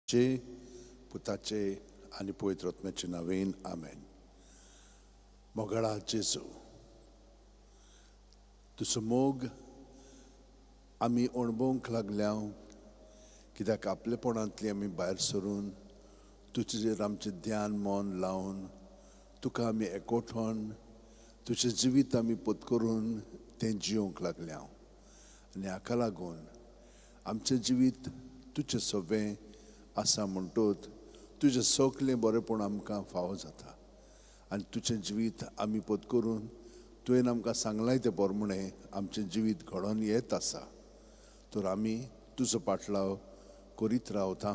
चे पुताचे आणि पवित्र आत्म्याचे नावेन आमेन. मोगळा जेजू, तुजो मोग आमी अणभवूंक लागल्या, कित्याक आपलेपणांतली आमी भायर सरून तुजेर आमचें ध्यान मन लावन तुका आमी एकवटून तुजें जिवीत आमी पत्करून तें जिवंक लागल्या. आनी हाका लागून आमचें जिवीत तुजें सोबें आसा म्हणटूच तुजें सगलें बरेंपण आमकां फावो जाता. आनी तुजें जिवीत आमी पत्करून तुवें आमकां सांगलां तें पोरमणें आमचें जिवीत घडोवन येत आसा. तर आमी तुजो पाटलाव करीत रावता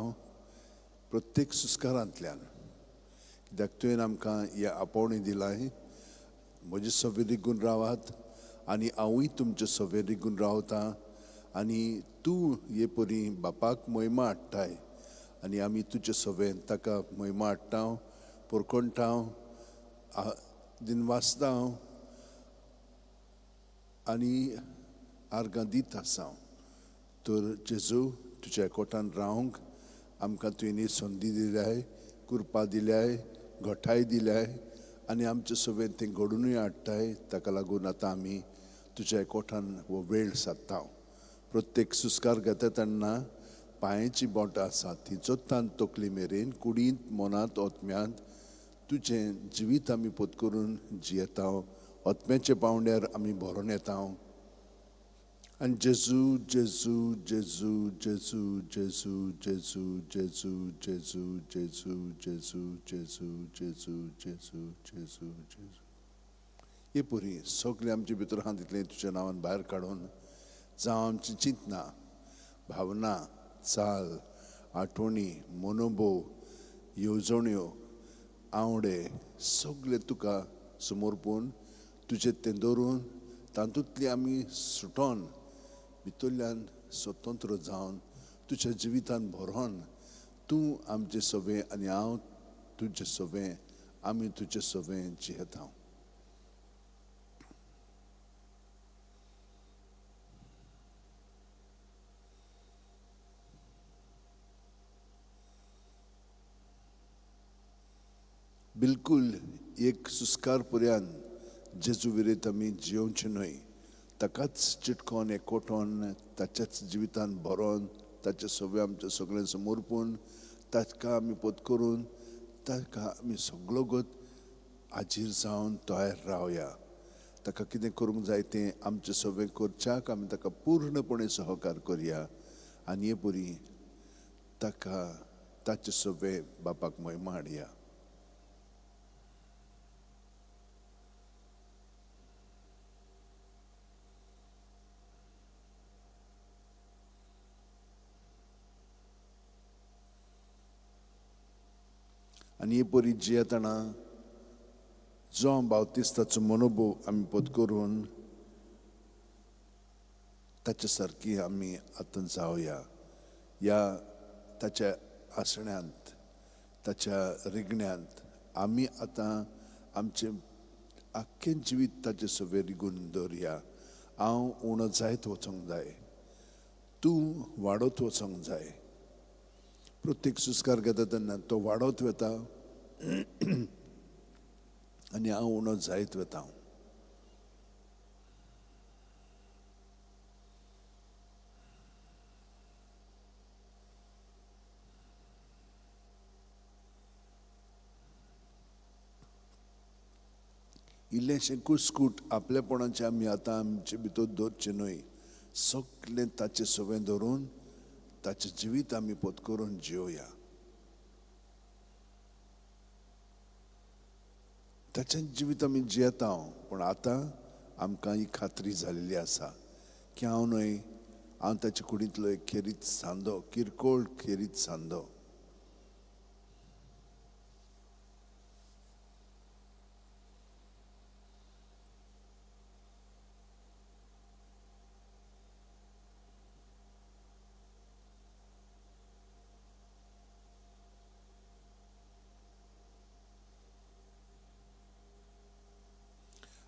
प्रत्येक सुस्कारांतल्यान, कित्याक तुवें आमकां हें आपोवणी दिलाय, म्हजे सोबे रिगून रावात आनी हांवूय तुमचे सोबे रिगून रावतां. आनी तूं हे परी बापाक महिमा हाडटाय आनी आमी तुजे सोबेन ताका महिमा हाडटा, पोरकोणटा, दिनवासता आनी आर्गां दीत आसा. तर जेजू, तुज्या एकवटान रावंक आमकां तुवें संदी दिल्याय, कृपा दिल्याय, घोटाय दिल्याय आनी आमचे सोबेन तें घडोवनूय हाडटाय. ताका लागून आतां आमी तुज्या एकवटान हो वेळ सादता. प्रत्येक सुस्कार घेता तेन्ना पांयाची बोटां आसात ती जोत्तान तकली मेरेन, कुडींत, मनांत, ओतम्यांत तुजें जिवीत आमी पत्करून जियेता. ओतम्याच्या पावंड्यार आमी भरोन येता. आनी जेजू जेजू जेजू जेजू जेजू जेजू जेजू जेजू जेजू जेजू जेजू जेजू जेजू जेजू जेजू हे परी सगळें आमचे भितर आहा तितलें तुज्या नांवान भायर काडून जावं आमची चिंतना, भावना, चाल, आठवणी, मनोभोव, येवजण्यो, आवडे सगळे तुका समर्पून तुजें तें दवरून तातूंतली आमी सुटोन भितरल्यान स्वतंत्र जावन तुज्या जिवितान भरोन तूं आमचे सोबें आनी हांव तुजें सोबें, आमी तुजें सोबें जियेता. बिलकुल एक सुस्कार पर्यंत जेजू विरेत आमी जियोवचे न्हय, ताकाच चिटकोन एकवटोन ताच्याच जिवितान भरोन ताचे सोबें आमचें सगळें समर्पून ताका आमी पत्करून ताका आमी सगळो गोत हाजीर जावन तयार रावया. ताका कितें करूंक जाय तें आमचें सोबें करच्याक आमी ताका पूर्णपणे सहकार करया. आनी हे परी ताका ताचे सोबें बापाक महिमा हाडया. आनी हे परी जियेतना जो बावतिस्ताचो मनोभोव आमी पत्करून ताचे सारकी आमी आतां जावया. ह्या ताच्या आसण्यांत, ताच्या रिगण्यांत आमी आतां आमचें आख्खें जिवीत ताचे सोबें रिगून दवरया. हांव उणो जायत वचोंक जाय, तूं वाडत वचोंक जाय. प्रत्येक सुस्कार घेता तेन्ना तो वाडत वता आनी हांव उणो जायत वता. इल्लेशें कुसकूट आपलेपणाचें आमी आतां आमचे भितर दवरचें न्हय, सगलें ताचे सोबें धरून ताचें जिवीत आमी पत्करून जियोया. ताचें जिवीत आमी जियेता. पूण आतां आमकां ही खात्री जालेली आसा की हांव न्हय, हांव ताचे कुडींतलो एक खेरीत सांदो, किरकोळ खेरीत सांदो.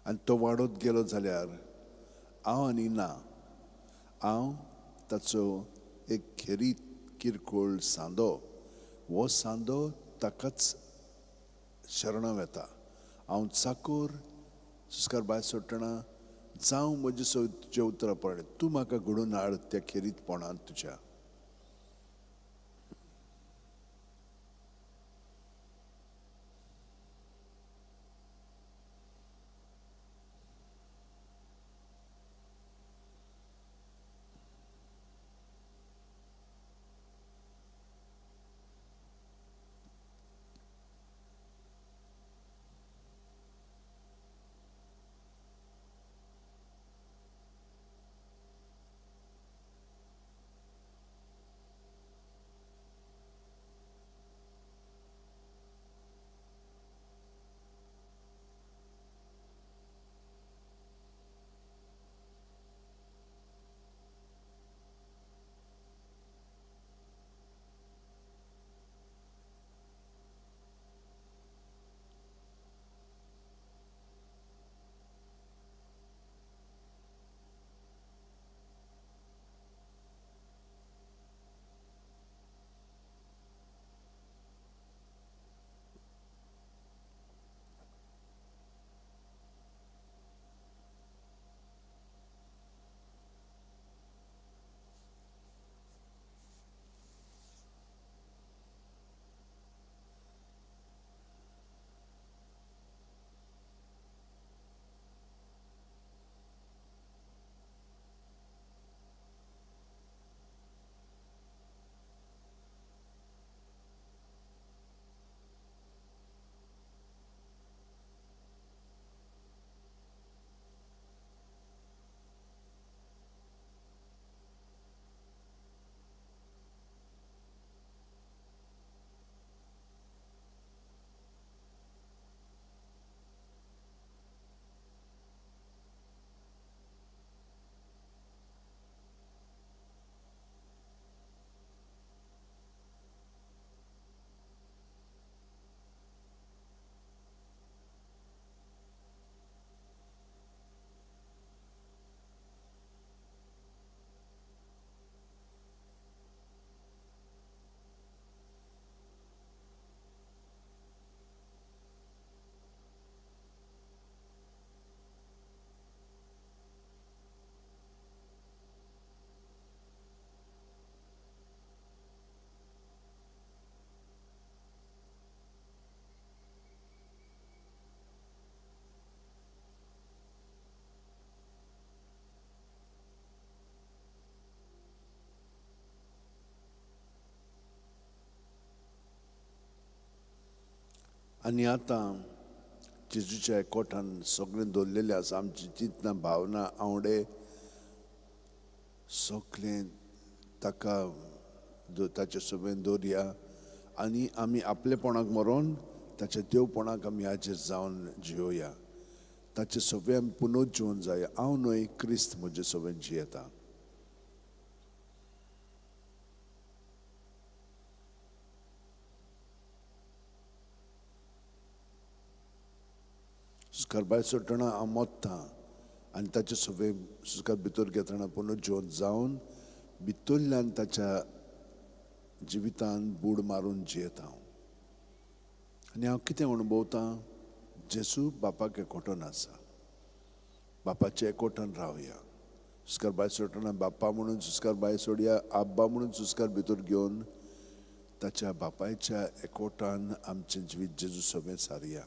आनी तो वाडत गेलो जाल्यार हांव आनी ना, हांव ताचो एक खेरीत किरकोळ सांदो हो सांदो ताकाच शरण येता. हांव चाकोर सुस्कार भायर सोडटना जावं म्हजे सो तुजे उतरां पडलें, तूं म्हाका घडोवन हाड त्या खेरीतपणांत तुज्या. आनी आतां जेजूच्या एकवटान सगळें दवरलेलें आसा. आमची चिंतनां भावना आवडे सगळें ताका ताचे सुबेन दवरया आनी आमी आपलेपणाक मरोन ताच्या देवपणाक आमी हाजीर जावन जियोया. ताचे सोबे आमी पुनूच जिवून जाय. हांव न्हय, क्रिस्त म्हजे सोबेन जियेता. सुस्कार भायर सोडटना हांव मोत्तां आनी ताचे सोबे सुस्कार भितर घेतना पुनूच जिवंत जावन भितरल्यान ताच्या जिवितान बूड मारून जियेता हांव. आनी हांव कितें अणभवतां, जेजू बापाक एकवटून आसा. बापाच्या एकवटान रावया. सुस्कार भायर सोडटना बापा म्हणून सुस्कार भायर सोडया, आब्बा म्हणून सुस्कार भितर घेवन ताच्या बापायच्या एकवटान आमचें जिवीत जेजू सोबें सारया.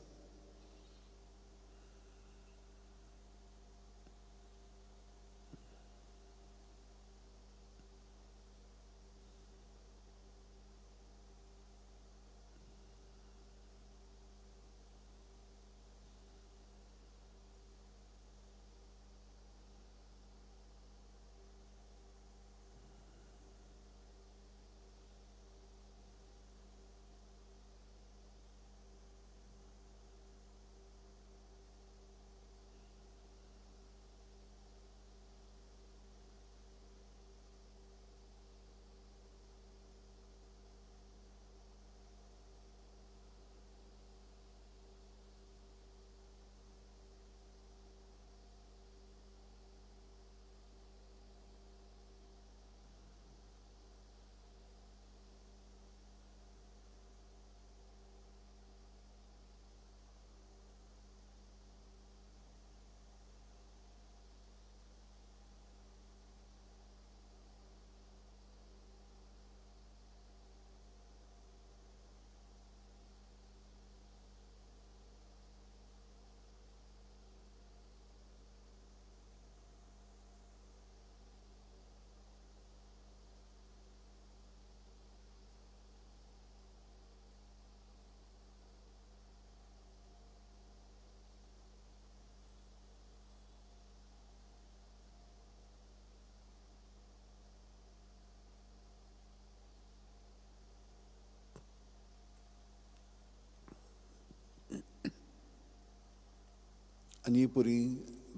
आनी पुरी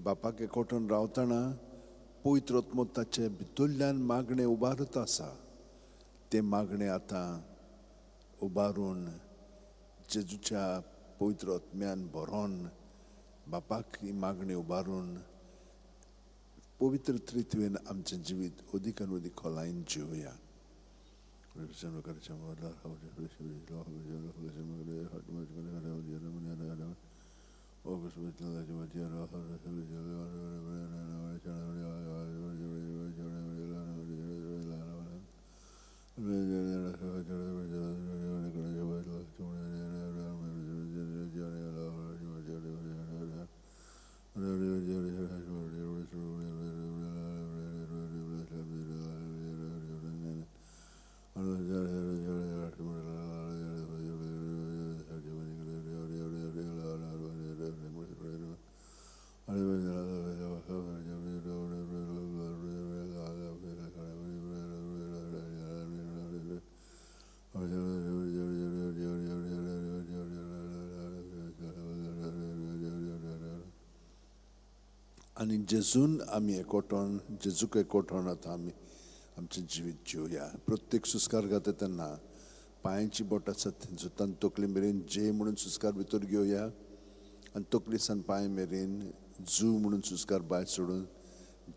बापाक एकवटून रावतना पवित्र आत्मो ताचे भितरल्यान मागणें उबारत आसा. ते मागणें आतां उबारून जेजूच्या पवित्र आत्म्यान भरोन बापाक ही मागणी उबारून पवित्र त्रित्वेन आमचें जिवीत अदीक आनी अदीक खोलायेन जिवया. आनी जेजून आमी एकवटोन जेजूक एकवटोन आतां आमी आमचें जिवीत जिवया. प्रत्येक सुस्कार घाता तेन्ना पांयाची बोट आसा जोतान तकली मेरेन जे म्हणून सुस्कार भितर घेवया आनी तकली सान पांय मेरेन जू म्हणून सुस्कार भायर सोडून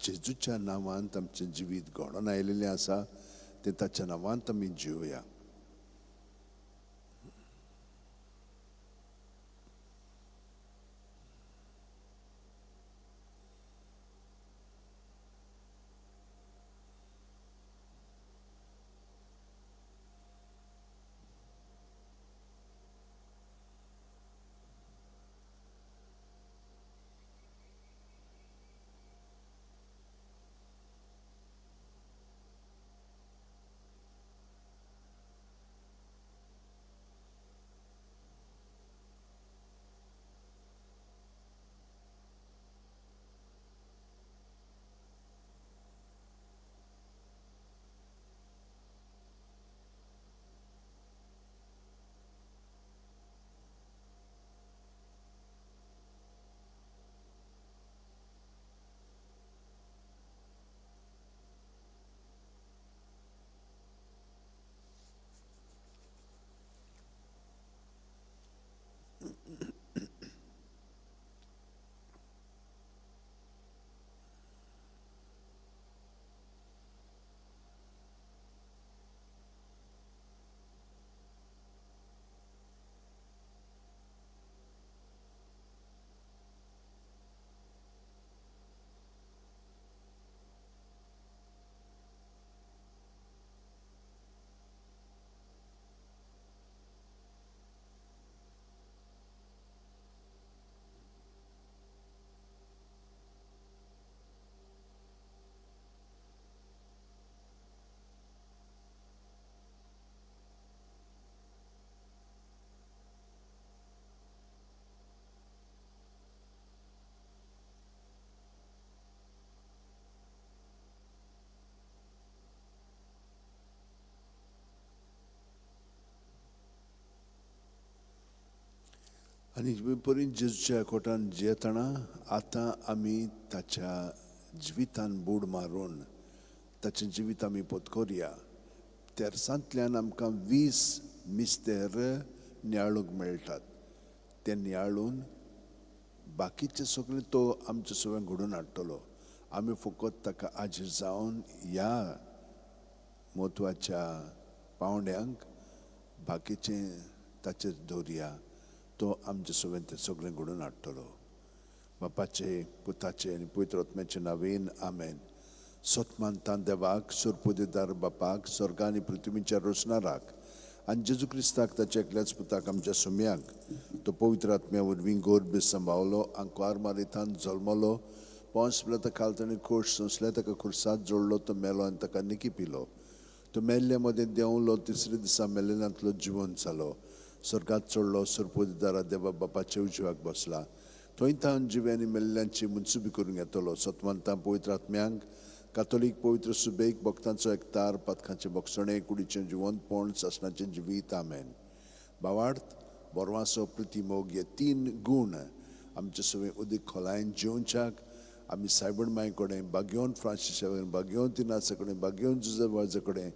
जेजूच्या नांवांत आमचें जिवीत घडोवन आयिल्लें आसा तें ताच्या नांवांत आमी जिवया. आनी परी जेजूच्या एकवटान जियेतना आतां आमी ताच्या जिवितान बूड मारून ताचें जिवीत आमी पोतकोरया. तेरसांतल्यान आमकां 20 मिस्तेर नियाळूंक मेळटात. ते नियाळून बाकीचे सगळे तो आमचे सगळें घडोवन हाडटलो. आमी फकत ताका हाजीर जावन ह्या म्हत्वाच्या पावंड्यांक बाकीचें ताचेर दवरया. तो आमचे सगळें तें सगळें घडोवन हाडटलो. बापाचे पुताचे आनी पवित्र आत्म्याचे नांवेन आमेन. सोतमानतान देवाक सुरपुदेदार बापाक स्वर्ग आनी पृथ्वीच्या रोशनाराक आनी जेजू क्रिस्ताक ताच्या एकल्याच पुताक आमच्या सुम्याक तो पवित्र आत्म्या वरवीं गोड सांबावलो. आंकवार मारितान जल्मलो. पोंस पिलाता खाल ताणें खोश सोंसले. ताका खुर्सात जोडलो. तो मेलो आनी ताका निकी पिलो. तो मेल्ले मदें देंवलो. तिसरे दिसा मेलेल्यांतलो जिवंत जालो. स्वर्गात चडलो. सुरपुदेदारा देवा बापाचे उजव्याक बसला. थंय तावन जिवे आनी मेल्ल्यांची मुनसुबी करूंक येतलो. सतमंतां पवित्र आत्म्यांक कातोलीक पवित्र सुबेक भक्तांचो एकतार पातकांचे भोगसणे कुडीचें जिवंतपण सासणाचें जिवीत आमेन. भावार्थ बोरवासो प्रिती मोग हे 3 गूण आमचे सगळे उदीक खोलायन जेवच्याक आमी सायबण माय कडेन बागेवन फ्रांसिसा कडेन बागेवन तिनासा कडेन बागेवन जुजवाजा कडेन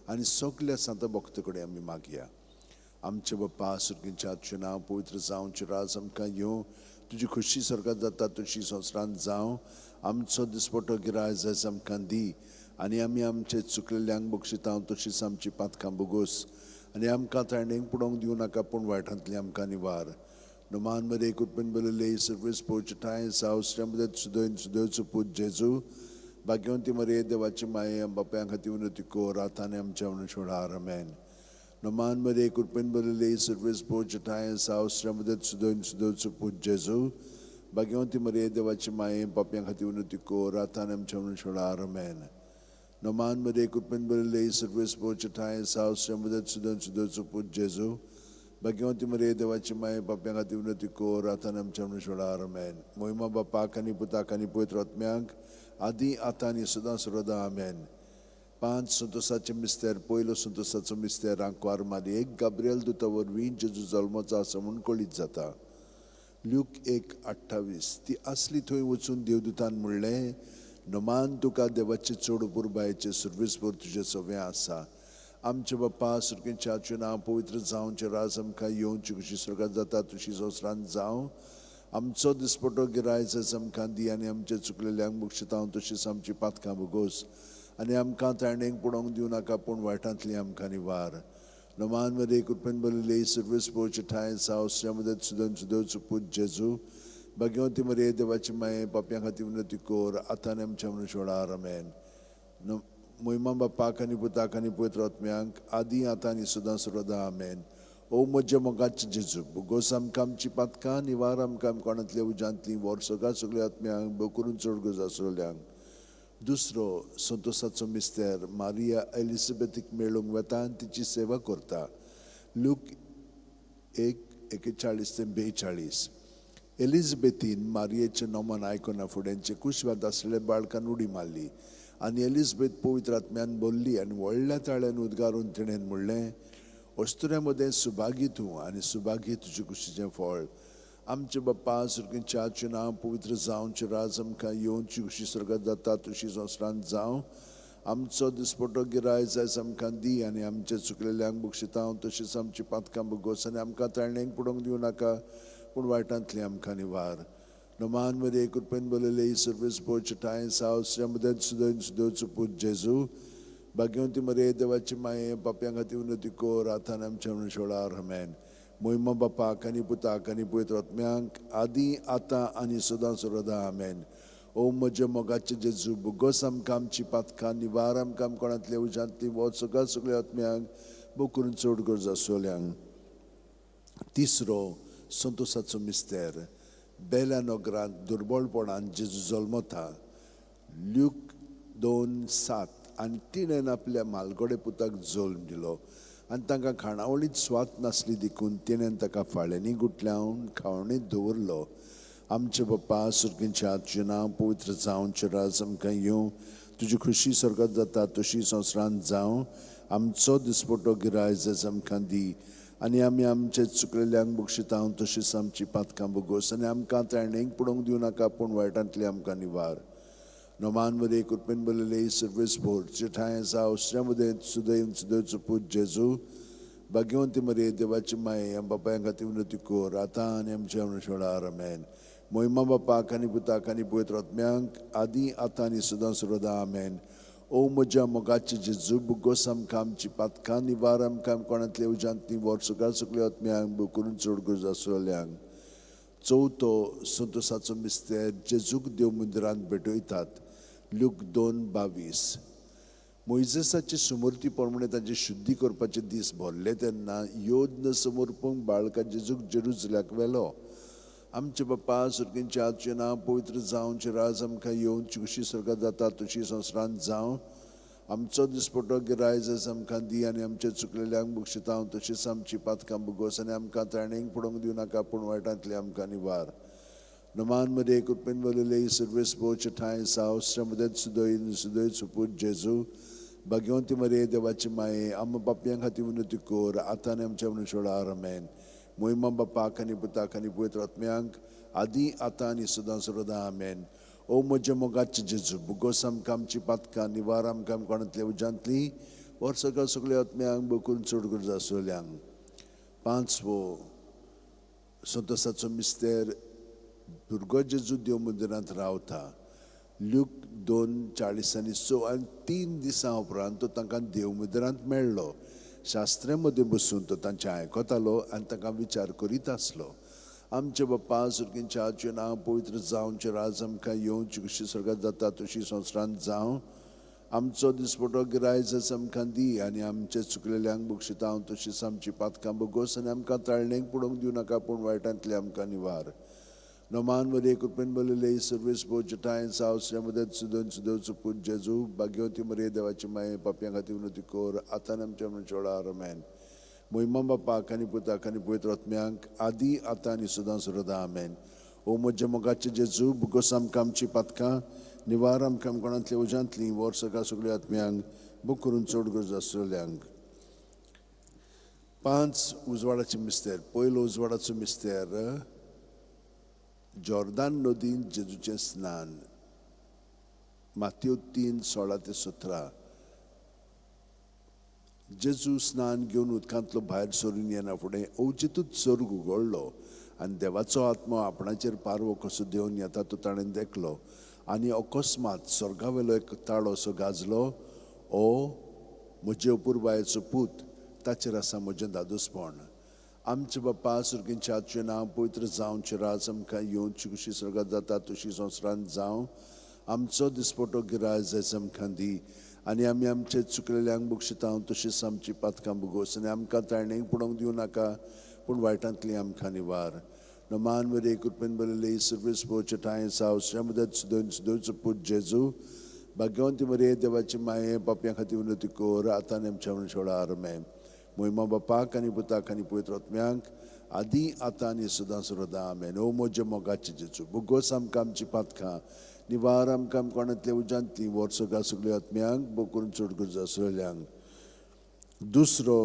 आनी सगल्या सांत भक्त कडेन आमी मागया. आमचे बाप्पा सुर्गीच्या तुजें नांव पवित्र जावचें राज आमकां येवं तुजी खुशी स्वर्गांत जाता तशी संवसारांत जावं. आमचो दिसपटो गिराय जायज आमकां दी आनी आमी आमचे चुकलेल्यांक बक्षिता तशीच आमची पातकां बोगोस आनी आमकां तारणेक पडोवंक दिवं नाका पूण वायटांतली आमकां निवार. Noman Maria Kurpen Belele, Service Pochatai, South Stambudet Sudan Sudosu Put Jesu, Bagyonti Maria de Vachimaya, Bapankatunatico, Ratanam Chavanashora, Amen. Noman Maria Kurpen Belele, Service Pochatai, South Stambudet Sudan Sudosu Put Jesu, Bagyonti Maria de Vachimaya, Bapankatunatico, Ratanam Chavanashora, Amen. Noman Maria Kurpen Belele, Service Pochatai, South Stambudet Sudan Sudosu Put Jesu, Bagyonti Maria devachi mai papyang hati unati ko ratanam chamna shoda amen. Mohima bapa kani puta kani puitra atmyang adi atani sudan surada amen. પાંચ સંતોષાचे मिस्तेर पयलो संतोषाचो मिस्तेर आंकवार मारी एक Gabriel दुतावर Wien जेजू जल्माचो आसा म्हूण कळीत जाता. Luke 1:28 ती आसली थंय वचून देवदूतान म्हणलें नमान तुका देवाचे चड पुरबायेचे सुर्वेस्पर तुजें सगळें आसा. आमचे बाप्पा सुर्गेच्या तुजें नांव पवित्र जावचें राज आमकां येवची कशी स्वर्गांत जाता तशी संवसारांत जावं. आमचो दिसपटो गिरायज आमकां दी आनी आमचे चुकलेल्यांक बक्षिता तशीच आमची पातकां भोगोस आनी आमकां तारणेक पडोवंक दिवं नाका पूण वायटांतली आमकां निवार. नमान मध्ये कृपेन बलिले सर्वेस पोवचे ठाय सावस्या मदत सुदन सुदोच पूज जेजू भगवंती मरे देवाची माये पाप्यां खातीर विनंती कोर आतां आमच्या मनशोडार आमेन. मोहिमा बापाक आनी पुताक आनी पवित्र आत्म्यांक आदी आतां आनी सदां सर्वदा आमेन. ओ म्हज्या मोगाचें जेजू भोगोस आमकां आमची पातकां निवार आमकां कोणांतल्या उज्यांतली वर्सोगा सगळ्या आत्म्यांक बो करून चड गरज आसलेल्यांक. दुसरो संतोषाचो मिस्तेर मारिया एलिझाबेथीक मेळूंक वेता आनी तिची सेवा करता. लूक 1:41-42 एलिझाबेथीन मारियेचें नोमान आयकना फुड्यांचे कुशवात आसलेले बाळकान उडी मारली आनी एलिझाबेथ पवित्र आत्म्यान बोल्ली आनी व्हडल्या ताळ्यान उद्गारून तिणेन म्हणलें अस्तुऱ्या मदें सुभागी तूं आनी सुभागी तुजे कुशीचें फळ. आमचे बाप्पा सुर्गेच्या तुजें नांव पवित्र जावचें राज आमकां येवची खुशी स्वर्गांत जाता तशी संवसारांत जावं. आमचो दिसपटो गिरायज आयज आमकां दी आनी आमचे चुकलेल्यांक बक्षिता तशीच आमची पातकां भोगोस आनी आमकां तारणेक पडोवंक दिवं नाका पूण वायटांतली आमकां निवार. नमान मध्ये कृपेन बोलले सर्वेस पोवचे ठाय सावस्या मदत सुदन सुदोच पूज जेजू भाग्यवंती मरे देवाची माये पाप्यां खातीर विनंती कोर आतां आमच्या मनशोडार आमेन. मोहिमा बापाक आनी पुताक आनी पवित्र आत्म्यांक आदी आतां आनी सदां सर्वदा आमेन. ओ म्हज्या मोगाचें जेजू भोगोस आमकां आमची पातकां निवार आमकां कोणांतल्या उज्यांतली वचोगा सगळ्या आत्म्यांक बो करून चड गरज आसलेल्यांक. तिसरो संतोषाचो मिस्तेर बेला नगरांत दुर्बळपणान जेजू जल्मता. ल्यूक 2:7 आनी तिणेन आपल्या मालगडे पुताक जल्म दिलो आनी तांकां खाणावळीच स्वात नासली देखून तिणेन ताका फाळ्यांनी गुटलावन खावणीत दवरलो. आमचे बाप्पा सुर्गेच्या तुजें नांव पवित्र जावचें राज आमकां येवं तुजी खुशी स्वर्गांत जाता तशी संवसारांत जावं. आमचो दिसपटो गिरायज आमकां दी आनी आमी आमचे चुकलेल्यांक बक्षिता तशीच आमची पातकां भोगोस आनी आमकां तारणेक पडोवंक दिवं नाका पूण वायटांतली आमकां निवार. नोमान मध्ये कृपेन बोलले सर्वेस भोर ठाय सावस्या मध्ये सुदैव सुदैवचो पूज जेजू भाग्यवंती मरे देवाची माये बापायां खातीर विनंती कोर आतां आनी आमच्या मनशोडार आमेन. मोहिमा बापाक आनी पुताक आनी पवित्र आत्म्यांक आदी आतां आनी सदां सर्वदा आमेन. ओ म्हज्या मोगाचें जेजू भोगोस आमकां आमची पातकां निवार आमकां कोणांतल्या उज्यांतली वर्सोगा सगळ्या आत्म्यांक बो करून चड गरज आसलेल्यांक. चवथो संतोषाचो मिस्तेर जेजूक देव मंदिरांत भेटयतात. ल्यूक 2:22 मोइजेसाचे सुमर्ती प्रमाणे तांचे शुद्धी करपाचे दीस भरले तेन्ना योद्न समर्पण बाळका जेजूक जेरुसलेमाक व्हेलो. आमचे बाप्पा सुर्गेच्या तुजें नांव पवित्र जावचें राज आमकां येवची खुशी स्वर्गांत जाता तशी संवसारांत जावं. आमचो दिसपटो गिरायज आमकां दी आनी आमचे चुकलेल्यांक बक्षिता तशीच आमची पातकां भोगोस आनी आमकां तारणेक पडोवंक दिवं नाका पूण वायटांतली आमकां निवार. नमान मध्ये कृपेन बोलले सर्वेस पोवचे ठाय सावस्या मदत सुदयचो पूज जेजू भाग्यवंती मरे देवाची माये आम पाप्यां खातीर विनंती कोर आतां आनी आमच्या मनशोडार आमेन. मोहिमा बापाक आनी पुताक आनी पवित्र आत्म्यांक आदी आतां आनी सदां सदां आमेन. ओ म्हजे मोगाचे जेजू बुगोस आमकां आमची पातकां निवार आमकां कोणांतले उजांतली वर्सका सगळ्या आत्म्यांक बकून चड गरज आसलेल्यांक. पांचवो संतोसाचो मिस्तेर भुरगो जेजू देव मंदिरांत रावता. ल्यूक 2:40-6 आनी 3 दिसां उपरांत तो तांकां देव मंदिरांत मेळ्ळो. शास्त्रे मदीं बसून तो तांचें आयकतालो आनी तांकां विचार करीत आसलो. आमचे बाप्पा सुरगींच्या आजचें नांव पवित्र जावचें, राज आमकां येवची कशी स्वर्गांत जाता तशी संवसारांत जावं. आमचो दिसपटो गिरायज आमकां दी आनी आमचे चुकलेल्यांक बक्षिता हांव तशीच आमची पातकां बगोस आनी आमकां ताळणेक पडोवंक दिवं नाका पूण वायटांतले आमकां निवार. नोमान वरे कृपेन बलयले सर्वेस पोचटाय सावस्या मदत सुदन सुदोच पूज जेजू भाग्यवती मरे देवाची माये पापयां खातीर विनंती कोर आतां आमच्या मनचोडार आमेन. मोहिमा बापाक आनी पुताक आनी पवित्र आत्म्यांक आदी आतां आनी सदां सदां आमेन. ओ म्हजे मोगाचे जेजू बगोस आमकां आमची पातकां निवार आमकां कोणांतल्या उजांतली वर्सका सगळ्या आत्म्यांक बूक करून चड गरज आसलेल्यांक. 5 उजवाडाचे मिस्तेर. पयलो उजवाडाचो मिस्तेर जॉर्दान नदीन जेजूचें स्नान. मातयेव 3:16-17. जेजू स्नान घेवन उदकांतलो भायर सरून येना फुडें अवचितूच स्वर्ग उगडलो आनी देवाचो आत्मो आपणाचेर पारवो कसो देवन येता तो ताणें देखलो. आनी अकस्मात स्वर्गावेलो एक ताळो असो गाजलो. ओ म्हजे अपुरबायेचो पूत, ताचेर आसा म्हजें दादोसपण. आमचे बाप्पा सुरगींचे आजचें नांव पवित्र जावचें, राज आमकां येवची कशी स्वर्गांत जाता तशी संवसारांत जावं. आमचो दिसपटो गिरायज आमकां दी आनी आमी आमचे चुकलेल्यांक बक्षिता हांव तशीच आमची पातकां बगोस आनी आमकां ताळणेक पडोवंक दिवं नाका पूण वायटांतली आमकां निवार. नमान वरे कृपेन बलयले सर्वेस पोचटाय सावस्या मदत सुदन सुदोच पूज जेजू भाग्यवंती मरे देवाची माये पापयां खातीर विनंती कोर आतां आनी आमच्या मनचोडार आमेन. मोहिमा बापाक आनी पुताक आनी पवित्र आत्म्यांक आदी आतां आनी सदां सदां आमेन. ओ म्हजे मोगाचे जेजू बगोस आमकां आमची पातकां निवार आमकां कोणांतले उजांतली वर्सका सगळ्या आत्म्यांक बकून चड गरज आसलेल्यांक. दुसरो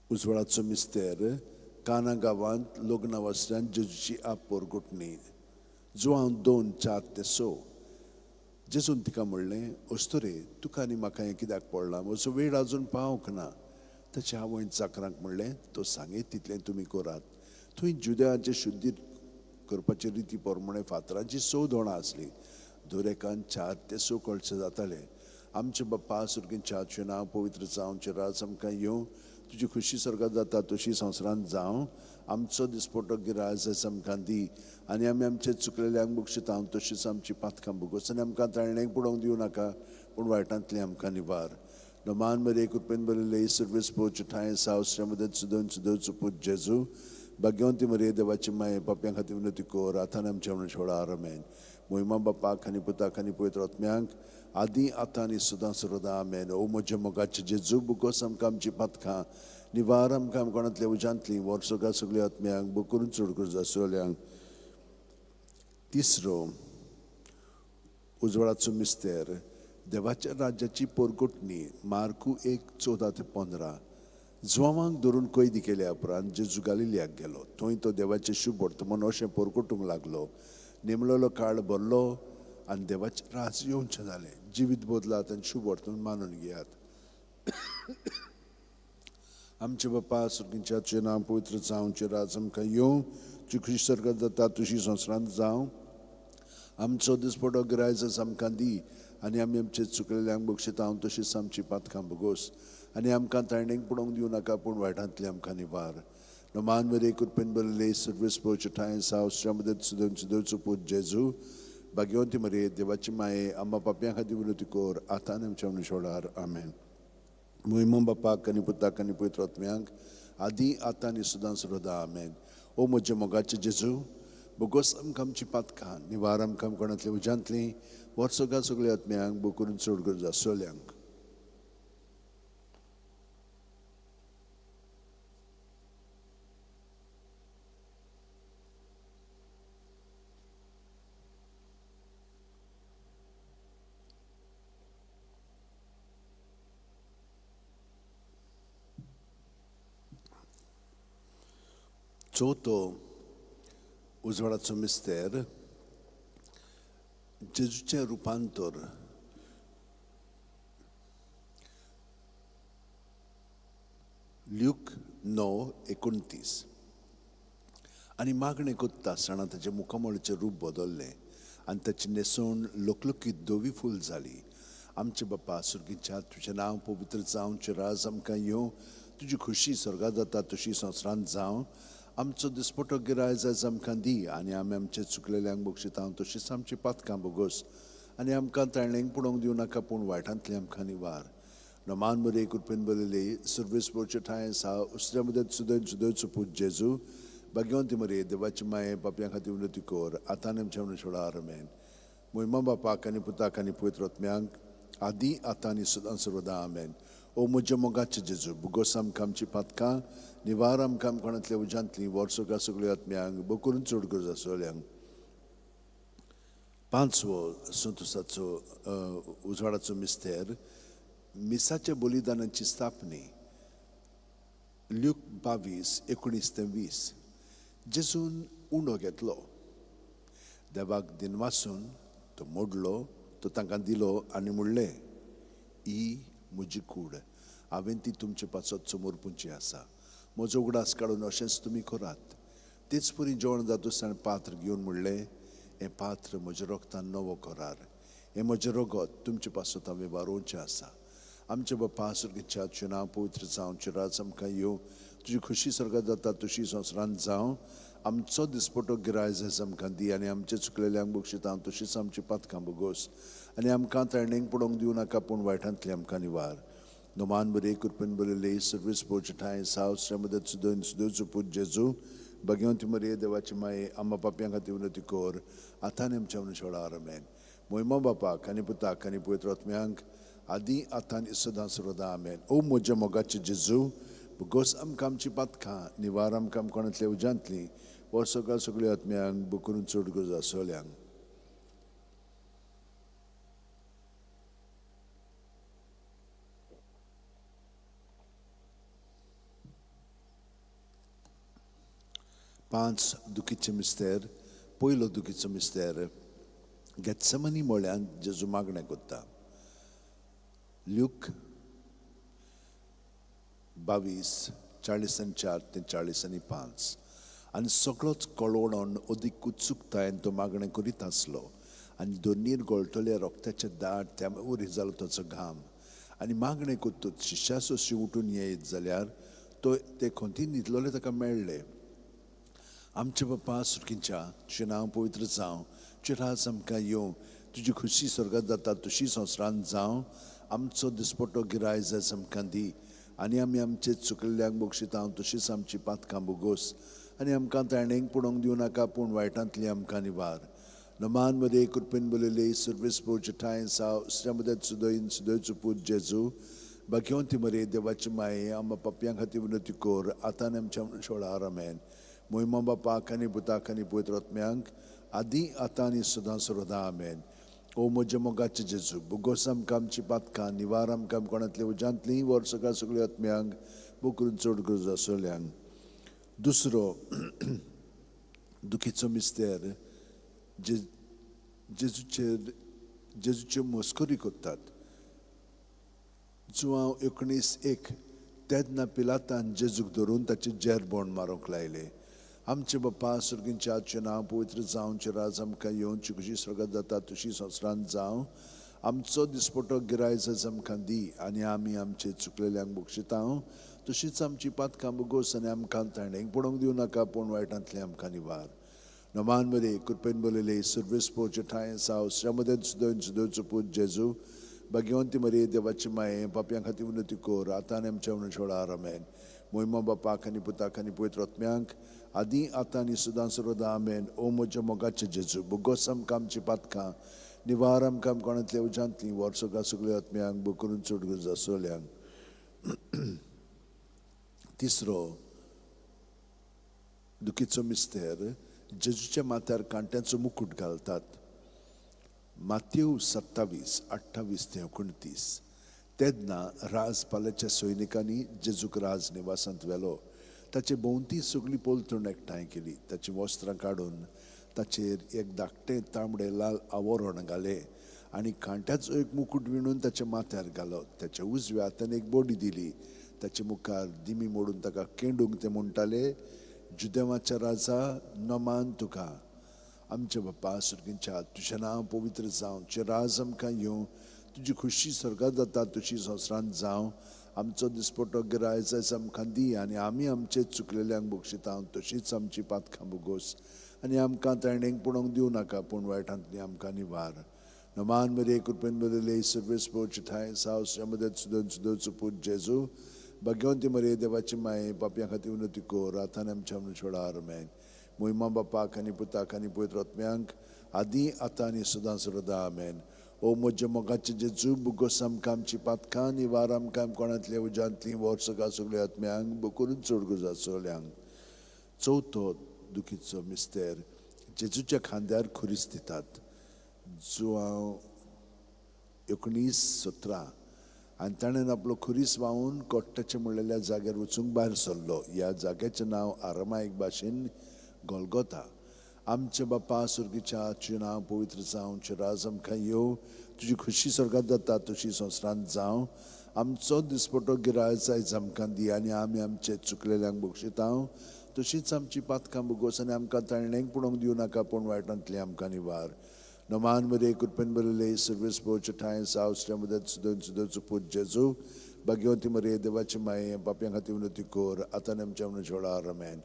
उजवाडाचो मिस्तेर काना गांवांत लग्ना वासऱ्यान जेजूची आपोर घुटणी. जुआंव 2:4-6. जेजून तिका म्हणलें, अस्तोरे तुका आनी म्हाका हें कित्याक पडलां, म्हजो वेळ आजून पावंक ना. ताच्या आवयन चाकरांक म्हणलें, तो सांगे तितलें तुमी करात. थंय जुद्याचे शुद्धी करपाचे रिती प्रमाणे फातरांची 6 दोणां आसलीं. दर एकान 4 ते 6 कळशे जाताले. आमचे बाप्पा सुरगींचे आजचें नांव पवित्र जावचें, राज आमकां येवं, तुजी खुशी स्वर्गांत जाता तशी संवसारांत जावं. आमचो दिसपटो गिरायज आमकां दी आनी आमी आमचे चुकलेल्यांक बक्षिता हांव तशीच आमची पातकां बगोस आनी आमकां ताळणेक पडोवंक दिवं नाका पूण वायटांतली आमकां निवार. नमान मरे कृपेन बलयले सर्वेस पोचटाय सावस्या मदत सुदन सुदोच पूज जेजू भाग्यवंती मरे देवाची माये पापयां खातीर विनंती कोर आतां आनी आमच्या मनचोडार आमेन. मोहिमा बापाक आनी पुताक आनी पवित्र आत्म्यांक आदी आतां आनी सदां सदां आमेन. ओ म्हजे मोगाचे जेजू बगोस आमकां आमची पातकां निवार आमकां कोणांतले उजांतली वर्सका सगळ्या आत्म्यांक बकून चड गरज आसलेल्यांक. तिसरो उजवाडाचो मिस्तेर देवाच्या राज्याची पोरगोटणी. मार्कू 1:14-15. जुआवांक धरून कैदी केल्या उपरांत जेजू गालिल्याक गेलो. थंय तो देवाचें शुभ वर्तमान अशें पोरगोटूंक लागलो. नेमलेलो काळ भरलो आनी देवाचें राज येवचें जालें. जिवीत बदलात आनी शुभ वर्तमान मानून घेयात. आमचे बाप्पा सुरगींचे नांव पवित्र जावचें, राज आमकां येवं, तुजी खुशी स्वर्गांत जाता तशी संवसारांत जावं. आमचो दिसपटो गिरायज आमकां दी आनी आमी आमचे चुकलेल्यांक बक्षिता हांव तशीच आमची पातकां बगोस आनी आमकां ताळणेक पडोवंक दिवं नाका पूण वायटांतली आमकां निवार. नमान वरे कृपेन बलयले सर्वेस पोचटाय सावस्या मदत सुदन सुदोच पूज जेजू भाग्यवंती मरे देवाची माये आम्हा पापयां खातीर विनंती कोर आतां आनी आमच्या मनचोडार आमेन. मोहिमा बापाक आनी पुताक आनी पवित्र आत्म्यांक आदी आतां आनी सदां सदां आमेन. ओ म्हजे मोगाचे जेजू बगोस आमकां आमची पातकां निवार आमकां कोणांतले उजांतली वर्सका सगळ्या आत्म्यांक बकून चड गरज आसलेल्यांक. चवथो उजवाडाचो मिस्तेर जेजूचें रुपांतर ल्यूक 9:29 आनी मागणें कोत्ता आसतना ताचे मुखामोळीचें रूप बदल्लें आनी ताची न्हेसवण लोकलोकीत धवी फूल जाली. आमचे बापा सुर्गीच्या तुजें नांव पवित्र जावं, तुजें राज आमकां येवं, तुजी खुशी स्वर्गांत जाता तशी संवसारांत जावं. आमचो दिसपटो गिरायज आयज आमकां दी आनी आमी आमचे चुकलेल्यांक बक्षितां तशींच आमची पातकां बोगोस आनी आमकां ताळणेक पडोवंक दिवं नाका पूण वायटांतली आमकां निवार. नमान बरे कृपेन बरयली सर्वेस पोरचे ठाय सा उसऱ्या मदत सुदैन सुदैचो पूज जेजू भाग्यवंती मरे देवाची माये पापयां खातीर विनंती कोर आतां आनी आमच्या मनशाळा आमेन. मोहिमा बापाक आनी पुताक आनी पवित्र आत्म्यांक आदी आतां आनी सदां सर्वदा आमेन. ओ म्हज्या मोगाचे जेजू बुगोस आमकां आमची पातकां निवार आमकां कोणांतल्या उज्यांतली वर्सोका सगळ्या आत्म्यांक बो करून चड गरज आसलेल्यांक. पांचवो संतोसाचो उजवाडाचो मिस्तेर मिसाच्या बलिदानाची स्थापनी ल्यूक 22:19-20 जेजून उंडो घेतलो, देवाक दिनवासून तो मोडलो, तो तांकां दिलो आनी म्हणलें ही म्हजी कूड, हांवें ती तुमचे पासत समोर पुंची आसा, म्हजो उगडास काडून अशेंच तुमी करात. तेच परी जेवण जातूस ताणें पात्र घेवन म्हणलें हें पात्र म्हज्या रोगतान नवो करार, हें म्हजें रगत तुमचे पासत हांवें वारोवचें आसा. आमचे बापा सुर्गीच्या तुजें नांव पवित्र जावं, तुजें राज आमकां येवं, तुजी खुशी स्वर्गांत जाता तशी संवसारांत जावं. आमचो दिसपटो गिरायज आयज आमकां दी आनी आमचे चुकलेल्यांक बक्षितां तशींच आमची पातकां बोगोस आनी आमकां ताळणेक पडोवंक दिवं नाका पूण वायटांतली आमकां निवार. नोमान बरे कृपेन बरयले सर्वीस पोरचे ठाय सावस्र मदत सुदैन सुदैचो पूज जेजू भाग्यवंती मरे देवाची माये आम्हा पापयां खातीर विनंती कोर आतां आनी आमच्या मनशाळा आमेन. मोहिमा बापाक आनी पुताक आनी पवित्र आत्म्यांक आदी आतां आनी सदां सर्वदा आमेन. ओ म्हज्या मोगाचे जेजू बुगोस आमकां आमची पातकां निवार आमकां कोणांतल्या उज्यांतली वर्सोका सगळ्या आत्म्यांक बो करून चड गरज आसलेल्यांक. पांच दुखीचे मिस्तेर. पयलो दुखीचो मिस्तेर गेत्सेमनी मोळ्यांत जेजू मागणें कोत्ता. ल्यूक 22:40-45 आनी सगळोच कळवळोन अदीक उत्सुकतायेन तो मागणें करीत आसलो आनी दोनीर गळटले रोगत्याचे दाट त्या उरी जालो ताचो घाम आनी मागणें कोत्तूच शिश्या सोशी उठून येयत जाल्यार तो ते खंती न्हिदलोले ताका मेळ्ळे. आमचे बापा सुर्गीच्या तुजें नांव पवित्र जावं, तुजें राज आमकां येवं, तुजी खुशी स्वर्गांत जाता तशी संवसारांत जावं. आमचो दिसपटो गिरायज आयज आमकां दी आनी आमी आमचे चुकलेल्यांक बक्षितां तशींच आमची पातकां बोगोस आनी आमकां ताळणेक पडोवंक दिवं नाका पूण वायटांतली आमकां निवार. नमान मदे कृपेन बरयले सर्वेस पोरचे ठाय साव उसऱ्या मदत सुदैन सुदैचो पूज जेजू भाग्यवंती मरे देवाची माये आम्हा पापयां खातीर विनंती कोर आतां आनी आमच्या मनशाळा आमेन. मोहिमा बापाक आनी पुताक आनी पवित्र आत्म्यांक आदी आतां आनी सदां सर्वदा आमेन. ओ म्हज्या मोगाचे जेजू बुगोस आमकां आमची पातकां निवार आमकां कोणांतल्या उज्यांतली वर्सोका सगळ्या आत्म्यांक बो करून चड गरज आसलेल्यांक. दुसरो दुखीचो मिस्तेर जेजूच्यो मस्करी कोत्तात. जुवांव 19:1 तेन्ना पिलातान जेजूक धरून ताचे जेर बोंड मारूंक लायले. आमचे बापा सुर्गीच्या तुजें नांव पवित्र जावं, तुजें राज आमकां येवं, तुजी खुशी स्वर्गांत जाता तशी संवसारांत जावं. आमचो दिसपटो गिरायज आयज आमकां दी आनी आमी आमचे चुकलेल्यांक बक्षितां तशींच आमची पातकां बोगोस आनी आमकां ताळणेक पडोवंक दिवं नाका पूण वायटांतली आमकां निवार. नमान मरे कृपेन बरयले सर्वेस पोरचे ठाय सावस्र मदत सुदैन सुदैचो पूज जेजू भाग्यवंती मरे देवाची माये पापयां खातीर विनंती कोर आतां आनी आमच्या मनशाळा आमेन. मोहिमा बापाक आनी पुताक आनी पवित्र आत्म्यांक आदी आतां आनी सदां सर्वदा आमेन. ओ म्हज्या मोगाचे जेजू बुगोस आमकां आमची पातकां निवार आमकां कोणांतल्या उज्यांतली वर्सोका सगळ्या आत्म्यांक बो करून चड गरज आसलेल्यांक. तिसरो दुखीचो मिस्तेर जेजूच्या माथ्यार कांट्याचो मुकुट घालतात. माथ्यू 27:28-29 तेन्ना राजपाल्याच्या सैनिकांनी जेजूक राज निवासांत व्हेलो. ताचे भोंवती सगळी पोलतून एकठांय केली. ताची वस्त्रां काडून ताचेर एक धाकटें तांबडे लाल आवरण घाले आनी कांट्याचो एक मुकुट विणून ताच्या माथ्यार घालो. ताच्या उजव्या हातान एक बडी दिली. ताचे मुखार दिमी मोडून ताका केंडूंक ते म्हणटाले, जुदेवाच्या राजा नमान तुका. आमचे बाप्पा सुर्गींच्या तुझें नांव पवित्र जावं. तुजें राज आमकां येवं. तुजी खुशी स्वर्गांत जाता तशी संवसारांत जावं. आमचो दिसपटो गिरायज आयज आमकां दी आनी आमी आमचे चुकलेल्यांक बक्षिता तशीच आमची पातकां बुगोस आनी आमकां तळणेक पडोवंक दिवं नाका पूण वायटांतली आमकां निवार. नमान मरे कृपेन बदले सर्वेस पोचठाय सावस मदत सुदन सुदोचो पूत जेजू भाग्यवंती मरे देवाची माये पापयां खातीर विनंती कोर आतां आमच्या मनशोडा आमेन. मोहिमा बापाक आनी पुताक आनी पवित्र आत्म्यांक आदी आतां आनी सदां सर्वदा आमेन. ओ म्हजे मोगाचे जेजू बुगोस आमकां आमची पातकां निवार आमकां कोणांतले उजांतली वर्सका सगळ्या आत्म्यांक बकरून चड गुजा सोल्यांक. चवथो दुखीचो मिस्तेर जेजूच्या खांद्यार खुरीस दितात. जुआंव 19:17 आनी ताणें आपलो खुरीस व्हांवून कोट्टाचे म्हणलेल्या जाग्यार वचूंक भायर सरलो. ह्या जाग्याचें नांव आरामायक भाशेन गोलगोथा. आमचे बाप्पा सुर्गीच्या तुजें नांव पवित्र जावं. तुजें राज आमकां येवं. तुजी खुशी स्वर्गांत जाता तशी संवसारांत जावं. आमचो दिसपटो गिरायज आयज आमकां दी आनी आमी आमचे चुकलेल्यांक बक्षिता तशीच आमची पातकां बुगोस आनी आमकां तळणेक पडोवंक दिवं नाका पूण वायटांतली आमकां निवार. नमान मरे कृपेन बरले सर्वेस पोच ठाय सावसल्या मदत सुदन सुदोचो पूत जेजू भाग्यवंती मरे देवाची माये पापयां खातीर विनंती कोर आतां आमच्या मनशोडा आमेन.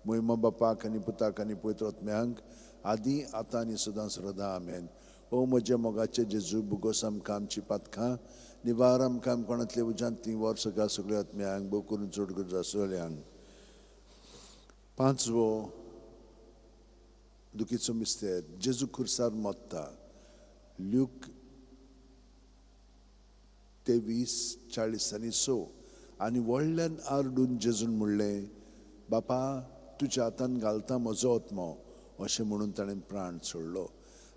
मोहिमा बापाक आनी पुताक आनी पवित्र आत्म्यांक आदी आतां आनी सदां सर्वदा आमेन. ओ म्हजे मोगाचे जेजू बुगोस आमकां आमची पातकां निवार आमकां कोणांतले उजांतली वर्सका सगळ्या आत्म्यांक भोव करून चड गरजा सोल्यांक. पांचवो दुखीचो मिस्तेर जेजू खुर्सार मोत्ता. ल्यूक 23:40 आनी व्हडल्यान आरडून जेजून म्हणलें, बापा तुज्या हातान घालता म्हजो आत्मो. अशें म्हणून ताणें प्राण सोडलो.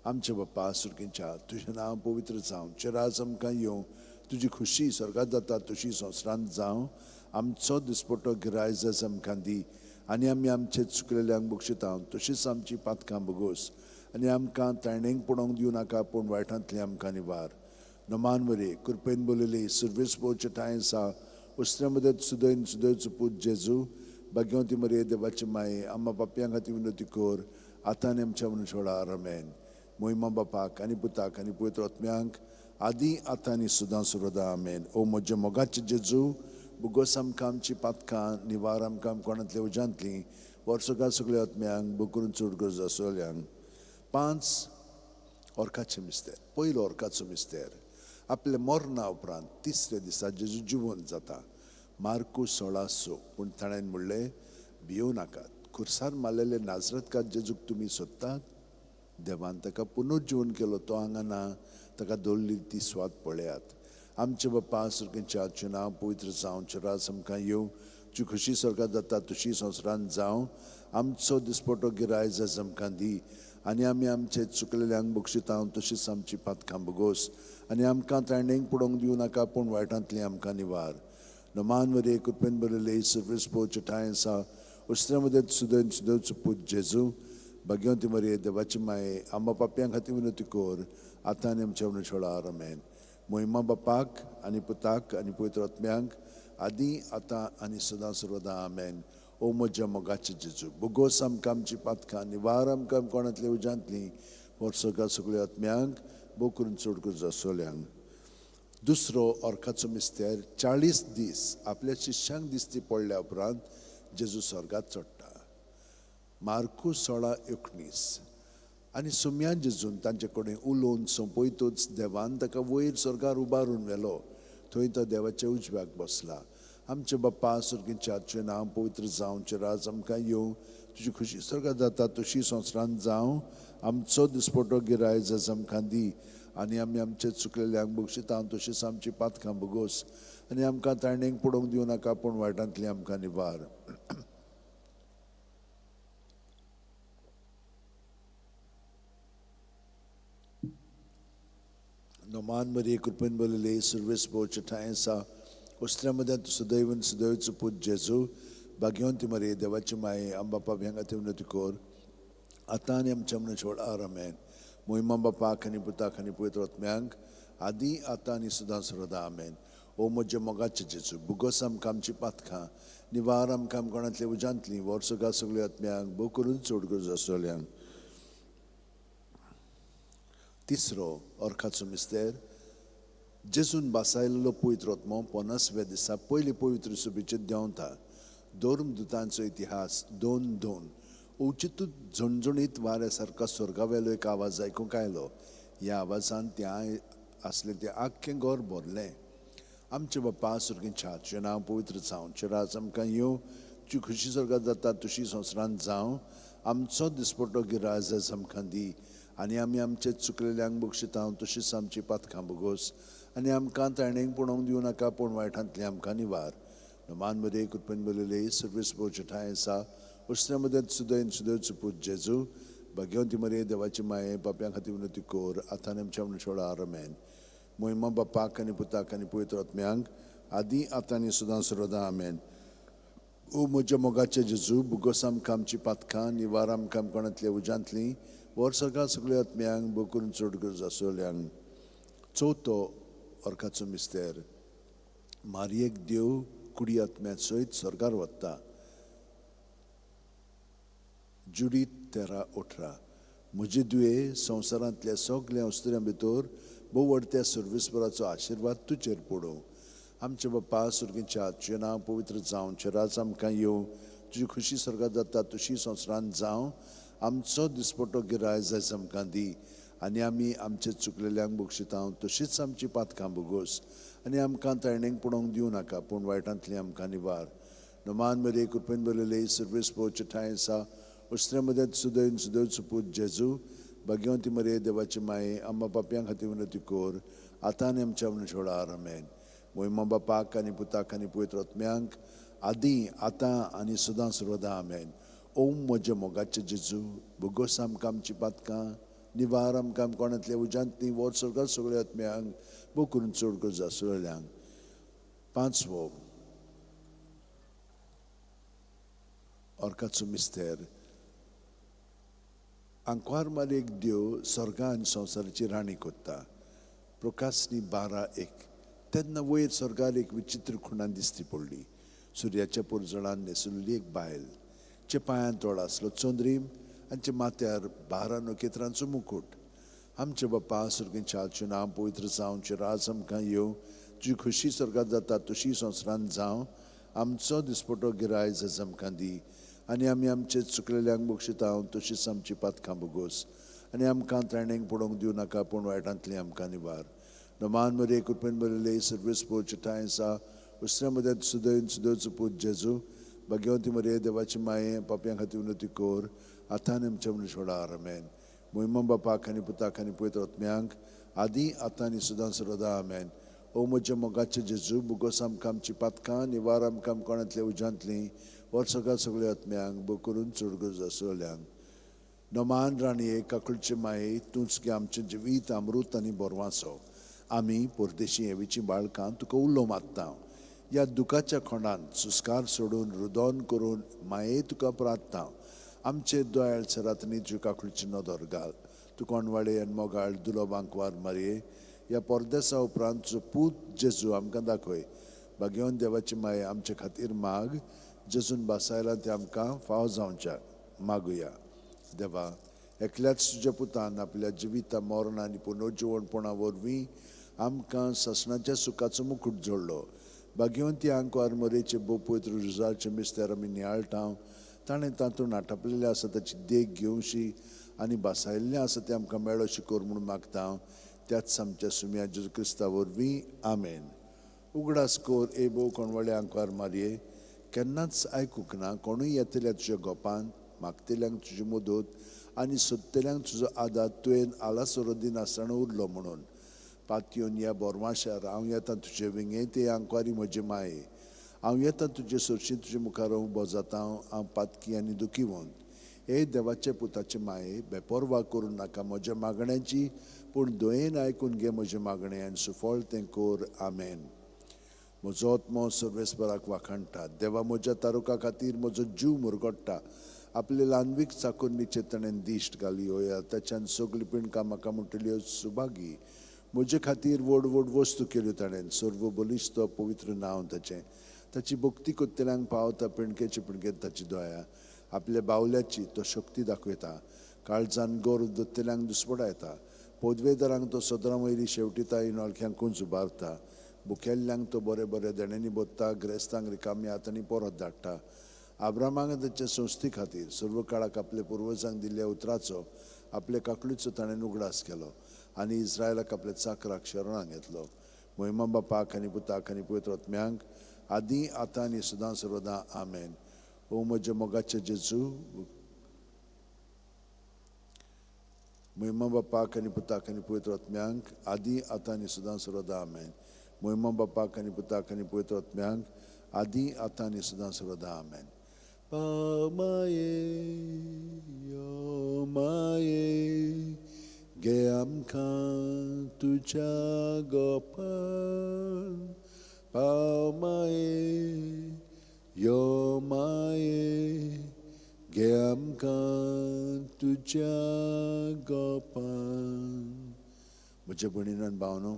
आमचे बाप्पा सुर्गींच्या तुजें नांव पवित्र जावं. तुजें राज आमकां येवं. तुजी खुशी स्वर्गांत जाता तशी संवसारांत जावं. आमचो दिसपटो गिरायज आयज आमकां दी आनी आमी आमचे चुकलेल्यांक बक्षिता तशीच आमची पातकां बुगोस आनी आमकां तळणेक पडोवंक दिवं नाका पूण वायटांतली आमकां निवार. नमान मरे कृपेन बोलले सर्वेस पोवचे टायम्सा उसऱ्या मदत सुदयन सुदयचो पूत जेजू भाग्यवंती मरे देवाची माये आम्हा पापयां खातीर विनंती कोर आतां आनी आमच्या मनशोडा आमेन. मोहिमा बापाक आनी पुताक आनी पवित्र आत्म्यांक आदी आतां आनी सदां सर्वदा आमेन. ओ म्हजे मोगाचे जेजू बुगोस आमकां आमची पातकां निवार आमकां कोणांतले उजांतली वर्सका सगळ्या आत्म्यांक बकरून चड गरजा सोल्यांक. 5 ओर्काचे मिस्तेर. पयलो ओर्काचो मिस्तेर आपले मरणा उपरांत 3रे दिसा जेजू जिवंत जाता. मार्कूस 16:6 पूण ताणें म्हणलें, भियो नाकात. खुर्सार मारलेले नाजरतकार जेजूक तुमी सोदतात. देवान ताका पुनर्जीवन केलो. तो हांगा ना. ताका दवरली ती स्वाद पळयात. आमचे बाप्पा सुर्गींच्या तुजें नांव पवित्र जावं. तुजें राज आमकां येवं. तुजी खुशी स्वर्गांत जाता तशी संवसारांत जावं. आमचो दिसपटो गिरायज आयज आमकां दी आनी आमी आमचे चुकलेल्यांक बक्षिता तशीच आमची पातकां बुगोस आनी आमकां तळणेक पडोवंक दिवं नाका पूण वायटांतली आमकां निवार. नमान वरे कृपेन बरले सर्वेस पोवचे टायम्सा उसऱ्या मदत सुदन सुदोचो पूत जेजू भाग्यवंती मरे देवाची माये आम्हा पापयां खातीर विनंती कोर आतां आनी आमच्या मनशोडा आमेन. मोहिमा बापाक आनी पुताक आनी पवित्र आत्म्यांक आदी आतां आनी सदां सर्वदा आमेन. ओ म्हज्या मोगाचे जेजू बुगोस आमकां आमची पातकां निवार आमकां कोणांतले उजांतली वर्सका सगळ्या आत्म्यांक भोव करून चड गरजा सोल्यांक. दुसरो ओर्काचो मिस्तेर 40 दीस आपल्या शिश्यांक दिसती पडल्या उपरांत जेजू स्वर्गांत चडटा. मार्कूस 16:19 आनी सुम्या जेजून तांचे कडेन उलोवन सोंपयतूच देवान ताका वयर स्वर्गार उबारून व्हेलो. थंय तो देवाच्या उजव्याक बसला. आमचे बाप्पा सुर्गींच्या तुजें नांव पवित्र जावं. तुजें राज आमकां येवं. तुजी खुशी स्वर्गांत जाता तशी संवसारांत जावं. आमचो दिसपटो गिरायज आयज आमकां दी आनी आमी आमचे चुकलेल्यांक बक्षिता तशीच आमची पातकां बुगोस आनी आमकां तळणेक पडोवंक दिवं नाका पूण वायटांतली आमकां निवार. नमान मरे कृपेन बरले सर्वेस पोवचे टायम्सा उसऱ्या मदत सुदैवन सुदैवचो पूत जेजू भाग्यवंती मरे देवाची माये आम बापा भ्यांगाती उन्नती कोर आता आनी आमच्या मनाच्या व्हड आमेन. मोहिमा बापाक आनी पुताक आनी पवित्र आत्म्यांक आदी आतां आनी सदां सर्वदा आमेन. ओ म्हजे मोगाचे जेजू बुगोस आमकां आमची पातखां निवार आमकां आमकोणांतली उजांतली वर्सगा सगळ्या आत्म्यांक भोव करून चड करून आसतल्यांक. तिसरो अर्खाचो मिस्तेर जेजून बासायल्लो पवित्र आत्मो 50व्या दिसा पयली पवित्र सुबेचे देंवता. धर्मदुतांचो इतिहास 2:2 उचितूच झणझणीत वाऱ्या सारका स्वर्गावेलो एक आवाज आयकूंक आयलो. ह्या आवाजान त्या आसलें तें आख्खें घर भरलें. आमचे बापा सुर्गीच्या तुजें नांव पवित्र जावं, तुजें राज आमकां येवं, तुजी खुशी स्वर्गांत जाता तशी संवसारांत जावं. आमचो दिसपट्टो गिराय आयज आमकां दी आनी आमी आमचे चुकलेल्यांक बक्षिता तशीच आमची पातखां भोगोस आनी आमकां तायणेक पडोवंक दिवं नाका पूण वायटांतली आमकां निवार. मान मध्ये कृपेन बोलले सर्वीस बोचे ठाय आसा उसऱ्या मध्ये सुदैन सुदैवचो पूत जेजू भाग्यवंती मरे देवाची माये पाप्यां खातीर विनंती कोर आतां आमच्या मनशाळा आमेन. मोहिमा बापाक आनी पुताक आनी पवित्र आत्म्यांक आदी आतां आनी सदां सर्वदा आमेन. ओ म्हज्या मोगाचे जेजू बुगोस आमकां आमची पातखां निवार आमकां आमकोणांतल्या उजांतली वर्सगा सगळ्या आत्म्यांक भोव करून चड गरज आसतल्यांक. चवथो अर्खाचो मिस्तेर मारयेक देव कुडी आत्म्या सयत स्वर्गार वता. जुडीत 13:18 म्हजे दुये संवसारांतल्या सगळ्या अस्तुऱ्यां भितर भोव व्हडत्या सर्वीसपराचो आशिर्वाद तुजेर पडूं. आमचे बापा सुर्गीच्या तुजें नांव पवित्र जावं, तुजें राज आमकां येवं, तुजी खुशी स्वर्गांत जाता तशी संवसारांत जावं. आमचो दिसपट्टो गिराय आयज आमकां दी आनी आमी आमचे चुकलेल्यांक बक्षिता तशीच आमची पातखां भोगोस आनी आमकां तायणेक पडोवंक दिवं नाका पूण वायटांतली आमकां निवार. नमान मध्ये कृपेन बरयले सर्वीस पोवचे ठाय आसा उसऱ्या मध्ये सुदैन सुदैवचो पूत जेजू भाग्यवंती मरे देवाची माये आम्हा पाप्यां खातीर विनंती कोर आतां आनी आमच्या मनशाच्या व्हड आमेन. मोहिमा बापाक आनी पुताक आनी पवित्र आत्म्यांक आदी आतां आनी सदां सर्वदा आमेन. ओम म्हजे मोगाचे जेजू भोगोस आमकां आमची पातखां निवार आमकां आमकोणांतल्या उजांतली वर्सगा सगळ्या आत्म्यांक भोव करून चड गरज आसतल्यांक. पांचवो अर्खाचो मिस्तेर आंकवार मारयेक देव स्वर्गा आनी संवसाराची राणी कोत्ता. प्रकाशनी 12:1 तेन्ना वयर स्वर्गार एक विचित्र खुणान दिसती पडली. सुर्याच्या पुरजणान न्हेसुल्ली एक बायल, चे पांयां तोडा आसलो चोंद्रीम आनी चे माथ्यार 12 नखेत्रांचो मुकुट. आमचे बापा सुर्गीच्या तुजें नांव पवित्र जावं, तुजें राज आमकां येवं, तुजी खुशी स्वर्गांत जाता तशी संवसारांत जावं. आमचो दिसपट्टो गिराय आयज आमकां दी आनी आमी आमचे चुकलेल्यांक बक्षिता तशीच आमची पातखां भोगोस आनी आमकां तायणेक पडोवंक दिवं नाका पूण वायटांतली आमकां निवार. नमान मध्ये कृपेन बरयले सर्वीस पोवचे ठाय आसा उसऱ्या मध्ये सुदैन सुदैवचो पूत जेजू भाग्यवंती मरे देवाची माये पाप्यां खातीर विनंती कोर आतां आनी आमच्या मनशाच्या व्हड आमेन. मोहिमा बापाक आनी पुताक आनी पवित्र आत्म्यांक आदी आतां आनी सदां सर्वदा आमेन. ओ म्हजे मोगाचे जेजू बुगोस आमकां आमची पातखां निवार आमकां आमकोणांतल्या उजांतली वर्सगा सगळ्या आत्म्यांक भोव करून चड गरज आसतल्यांक. नमान राणये काकुळचे माये तूंच गे आमचें जिवीत अमृत आनी बोरवांचो. आमी परदेशी हेवेची बाळकां तुका उल्लो मागता. ह्या दुखाच्या खोंडांत सुस्कार सोडून रुदोन करून माये तुका प्रार्थना. आमचे दोयाळ सरातनी तुजे काकुळची नदर घाल. तूं कोणवाडे आनी मोगाळ दुलोब आंकवार मारये ह्या परदेसा उपरांत तुजो पूत जेजू आमकां दाखय. भाग्यवंत देवाची माये आमचे खातीर माग. जेजून बासायला ते आमकां फाव जावच्या मागुया. देवा एकल्याच तुज्या पुतान आपल्या जिविता मरण आनी पुनर्जिवणपणा वरवीं आमकां ससनाच्या सुखाचो मुकुट जोडलो. भाग्यवंती आंकवार मरेचे भोव पवित्र रुजाचे मिस्तेर आमी नियाळटाव. ताणें तातूंत आटापलेलें आसा ताची देख घेवशी आनी बासायल्लें आसा तें आमकां मेळो अशें कर म्हूण मागता. त्याच आमच्या सुम्या जेजू क्रिस्ता वरवीं आमेन. उगडास कोर ए भोव कोणवाळे आंकवार मारये केन्नाच आयकूंक ना कोणूय येतल्या तुज्या गोपांत मागतल्यांक तुजी मदत आनी सोदतल्यांक तुजो आदार तुवें आलासरो दिनासतना उरलो म्हणून. पातयेवन ह्या बोरमाश्यार हांव येतां तुजे विंगे ते आंकवारी म्हजे माये. हांव येतां तुजे सरशी तुजे मुखार उबो जाता. हांव पातकी आनी दुखीवंत. हे देवाचे पुताचे माये बेपरवा करूं नाका म्हज्या मागण्यांची पूण दोयेन आयकून घे म्हजें मागणें आनी सुफळ तें कोर आमेन. म्हजो आत्मो सर्वेस्पराक वाखाणटा. देवा, म्हज्या तारुका खातीर म्हजो जीव मुरगोडटा. आपले ल्हानवीक चाकून निचे ताणें दिश्ट घाली होया. त्याच्यान सगळी पिणकां म्हाका म्हणटल्यो सुभागी. म्हजे खातीर व्हड व्हड वस्तू केल्यो ताणें. सर्व बलिश्त पवित्र नांव ताचें. ताची भक्ती कोत्तेल्यांक पावता. पिणकेचे पिणकेन ताची दया. आपल्या बावल्याची तो शक्ती दाखयता. काळजान गौरव दोत्तेल्यांक दुस्पडा येता. पदवेदारांक तो सदरां वयली शेवटिता. इनोळख्यांकूच उबारता. बुकेल्ल्यांक तो बरे बरे देण्यांनी बोदता. ग्रेस्तांक रिकामी हातांनी परत धाडटा. आब्रामाक ताचे संस्थे खातीर सर्व काळाक आपल्या पुर्वजांक दिल्ल्या उतराचो आपले काकळीचो ताणें उगडास केलो. आनी इस्रायलाक आपल्या चाकराक शरणां घेतलो. महिमा बापाक आनी पुताक आनी पवित्र आत्म्यांक आदी आतां आनी सदां सर्वदां आमेन. ओ म्हजे मोगाचे जेजू, महिमा बापाक आनी पुताक आनी पवित्र आत्म्यांक आदी आतां आनी सदां सर्वदां आमेन. महिमा बापाक आनी पुताक आनी पवित्र आत्म्यांक आदी आतां आनी सदां सर्वदां आमेन. पावमाये यो माये गे आमकां तुज्या गोपान. पावमाये यो माये गे आमकां तुज्या गोपान. म्हज्या भयणीन भावनो,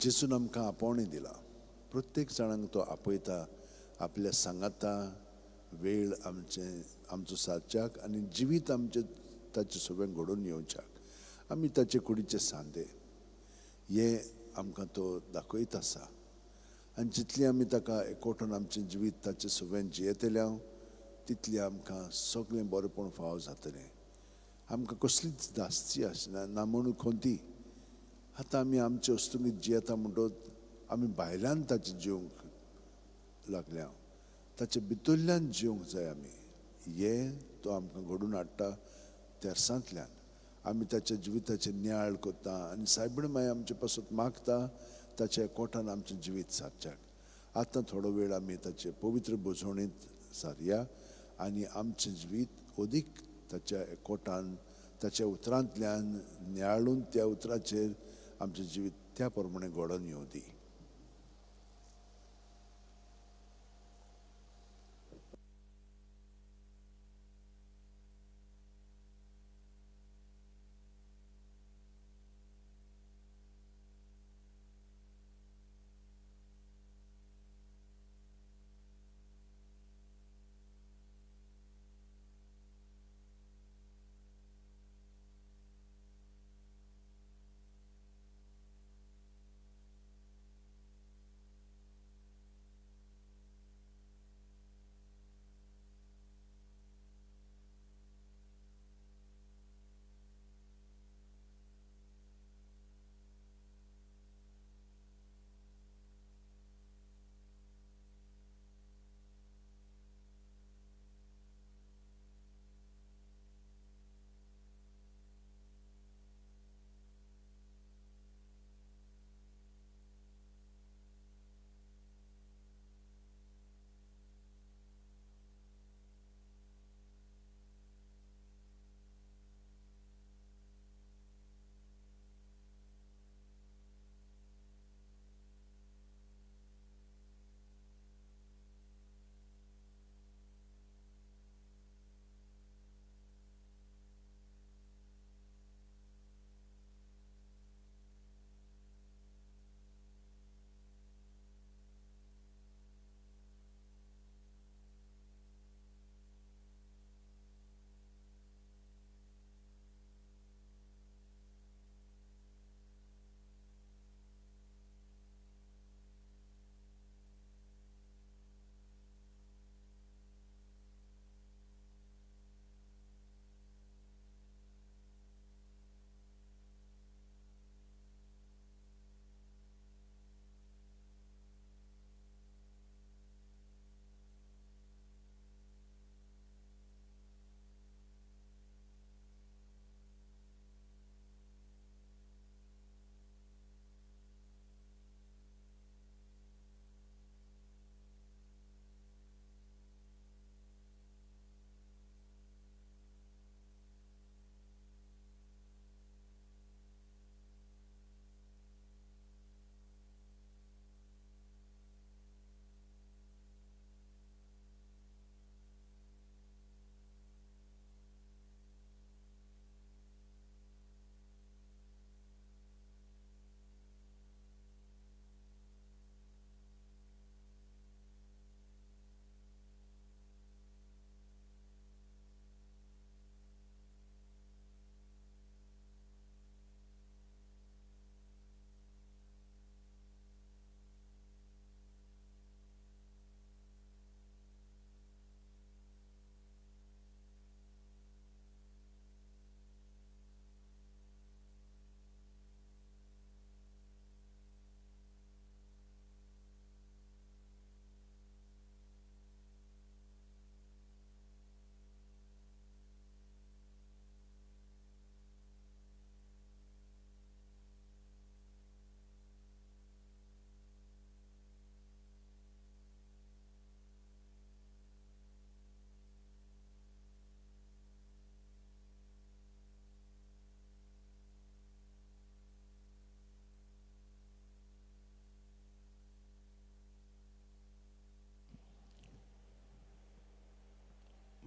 जेजून आमकां आपोवणी दिला. प्रत्येक जाणांक तो आपयता. आपल्या सांगाता वेळ आमचो सारच्याक आनी जिवीत आमचें ताचे सोबें घडोवन येवच्याक. आमी ताचे कुडीचे सांदे हे आमकां तो दाखयत आसा. आनी जितली आमी ताका एकवटून आमचें जिवीत ताचे सोबें जियेतल्या तितली आमकां सगळें बरेंपण फाव जातलें. आमकां कसलीच दास्ती आसना, ना म्हणून खंती. आतां आमी आमचे वस्तुंगीत जियेता म्हणटच आमी भायल्यान ताचे जिवंक लागल्या. ताचे भितरल्यान जिवंक जाय आमी. हें तो आमकां घडोवन हाडटा तेर्सांतल्यान. आमी ताच्या जिविताचे नियाळ कोत्ता आनी सायबीण मागीर आमचे पासून मागता ताच्या एकवटान आमचें जिवीत सारच्याक. आतां थोडो वेळ आमी ताचे पवित्र बुजवणींत सारया आनी आमचें जिवीत अदीक ताच्या एकवटान ताच्या उतरांतल्यान नियाळून त्या उतराचेर आमचें जिवीत त्या प्रमाणे घडोवन येवं दी.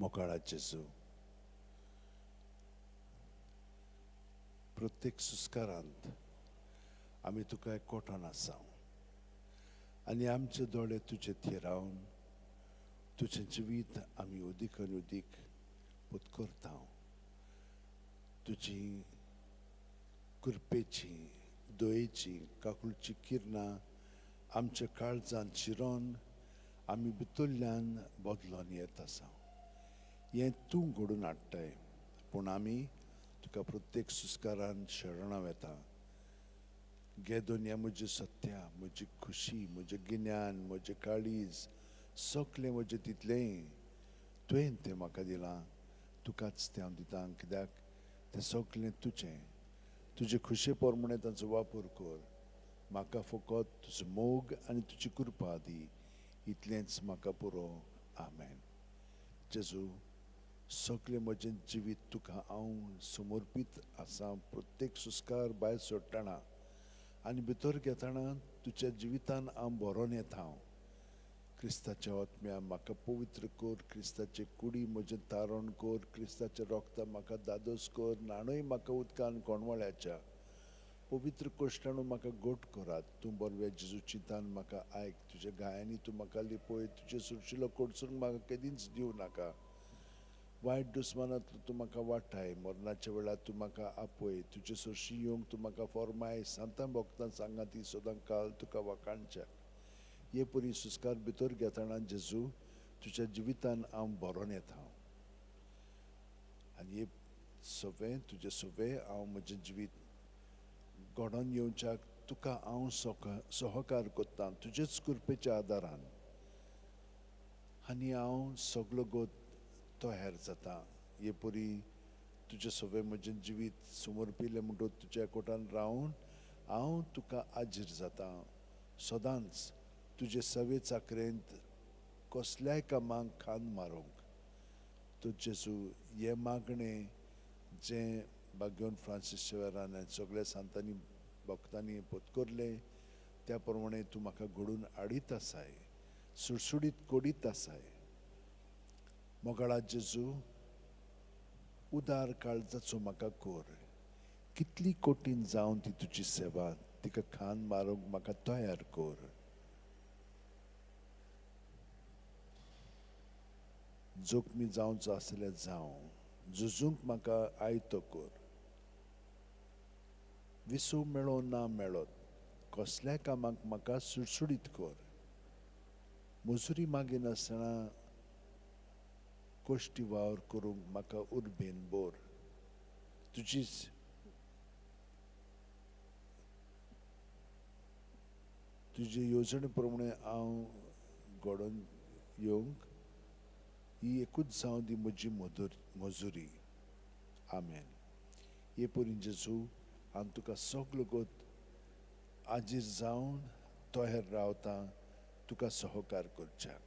मोगाळा जेजू, प्रत्येक सुस्कारांत आमी तुका एकवटान आसा आनी आमचे दोळे तुजे थेरावन तुजें जिवीत आमी उदीक आनी उदीक पत्करता. तुजी कृपेची, दयेची, काकुळची किरणां आमच्या काळजांत शिरोन आमी भितरल्यान बदलोन येत आसा. हें तूं घडोवन हाडटाय, पूण आमी तुका प्रत्येक सुस्कारान शरणां येता. घे दोनया म्हजें सत्या, म्हजी खुशी, म्हजें गिन्यान, म्हजें काळीज, सगलें म्हजें तितलें तुवें तें म्हाका दिलां. तुकाच तें हांव दितां, कित्याक तें सगलें तुजें. तुजे खुशे पोरमणें ताचो वापर कर. म्हाका फकत तुजो मोग आनी तुजी कृपा दी, इतलेंच म्हाका पुरो. आमेन. जेजू, सगलें म्हजें जिवीत तुका हांव समर्पीत आसा. प्रत्येक सुस्कार भायर सोडटना आनी भितर घेतना तुज्या जिवितान हांव भरोन येता. हांव क्रिस्ताच्या आत्म्या म्हाका पवित्र कर. क्रिस्ताचे कुडी म्हजें तारण कर. क्रिस्ताचें रोगता म्हाका दादोस कर. नाणूय म्हाका उदकान कोणवळ्याच्या पवित्र कोश्टाणू म्हाका गोट करात. तूं बरव्या जेजू चिंतान म्हाका आयक. तुज्या गायांनी तूं म्हाका लिपय. तुजे सुरशिलो कोडसून म्हाका केदींच दिवं नाका. वायट दुस्मानांतलो तूं म्हाका वाटाय. मरणाच्या वेळार तूं म्हाका आपय. तुजे सुरशी येवंक तूं म्हाका फॉर्माय. सांतां भोगतां सांगाती सदां काल तुका वाकाणच्या. हे परी सुस्कार भितर घेतना जेजू तुज्या जिवितान हांव भरोन येता. आनी हे सगळें तुजें सगळें हांव म्हजें जिवीत घडोवन येवच्याक तुका हांव सहकार कोत्तां. तुजेच कृपेच्या आदारान आनी हांव सगलो गोत तयार जाता. हे परी तुजें सगळें म्हजें जिवीत समर्पिल्लें म्हणटून तुज्या एकवटान रावन हांव तुका आजीर जाता. सदांच तुजे सवे चाकरेंत कसल्याय कामाक खांद मारूंक तूं जेजू हे मागणें जें भाग्यवन फ्रांसीस शेवेरान आनी सगळ्या सांतांनी भक्तांनी पत्करलें त्या प्रमाणें तूं म्हाका घडोवन हाडीत आसाय. सुडसुडीत कोडीत आसाय. मोगाळा जेजू, उदार काळजाचो म्हाका कोर. कितली कठीण जावन ती तुजी सेवा, तिका खांद मारूंक म्हाका तयार कर. जोखमी जावचो आसल्यार जावं. झुजूंक म्हाका आयतो कर. विसू मेळो ना मेळत कसल्याय कामाक म्हाका सुडसुडीत कर. मजुरी मागिनासतना कोश्टी वावर करूंक म्हाका उर्बेन बोर. तुजे येवजणे प्रमाणे हांव घडोवन येवंक ही एकूच जावं दी म्हजी मजुरी. आमेन. हे परी जेजू हांव तुका सगलो गोत आजीर जावन तोहेर रावता तुका सहकार करच्याक.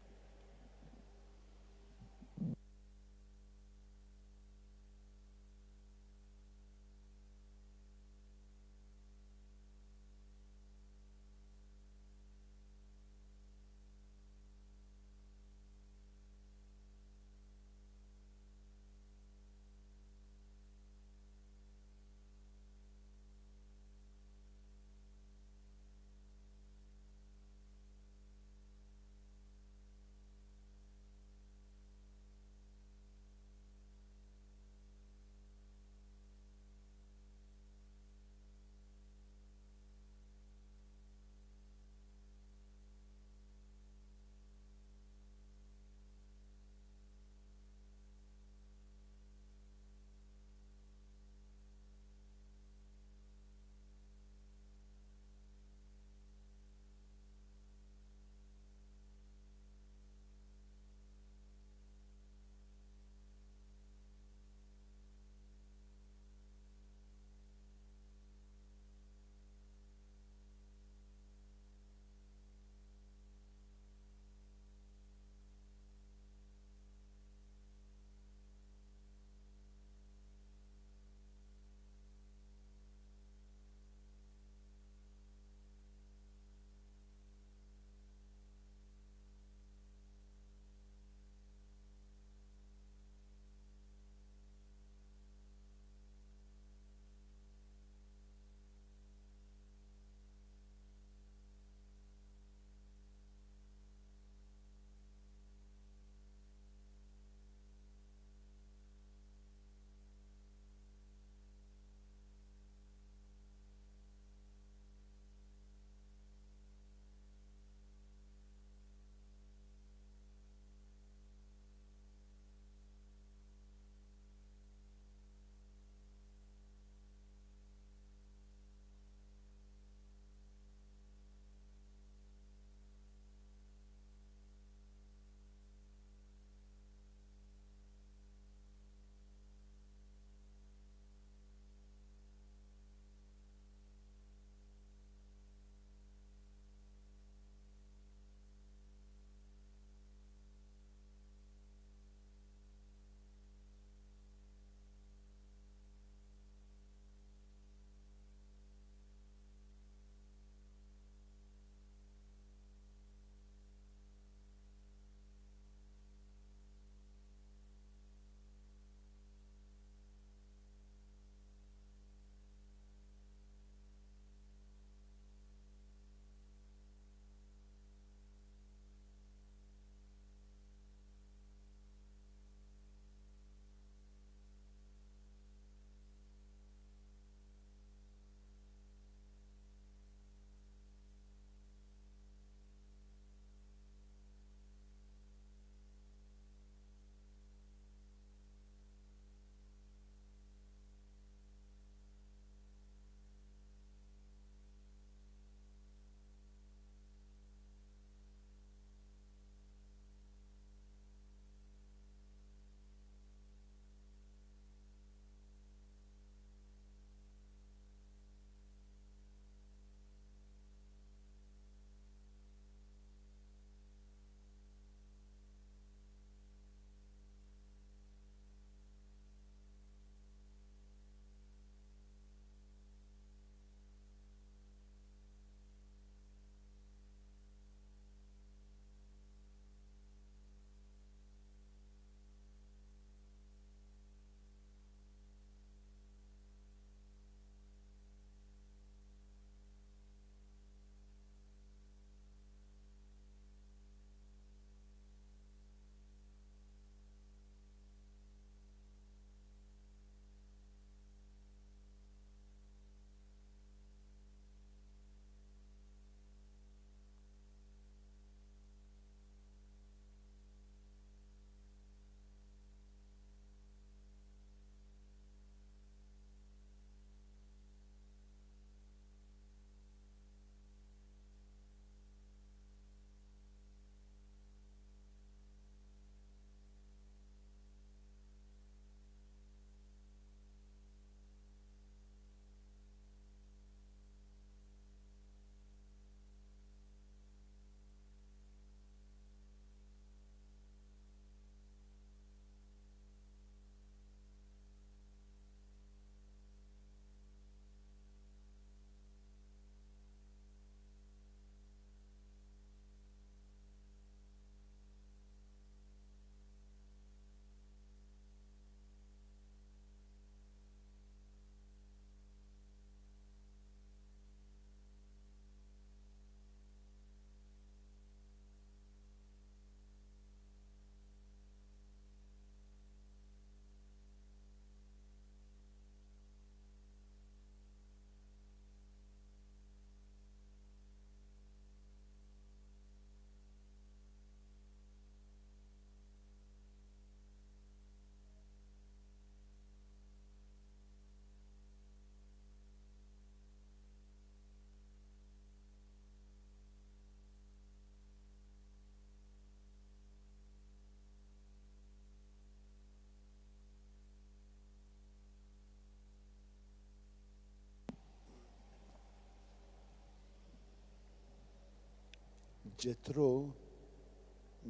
जेथरो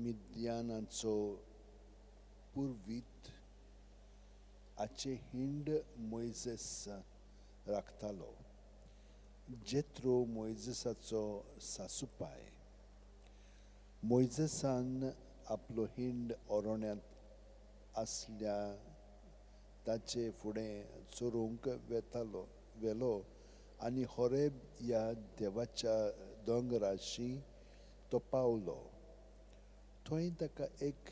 मिद्यानाचो पुर्वीत आचे हिंड मोइसेस राखतालो. जेथरो मोइसेसाचो सासूपाय. मोइसेसान आपलो हिंड ओरोण्यांत आसल्या ताचे फुडें चोरूंक वेलो आनी होरेब ह्या देवाच्या दोंगराशी तो पावलो. थंय ताका एक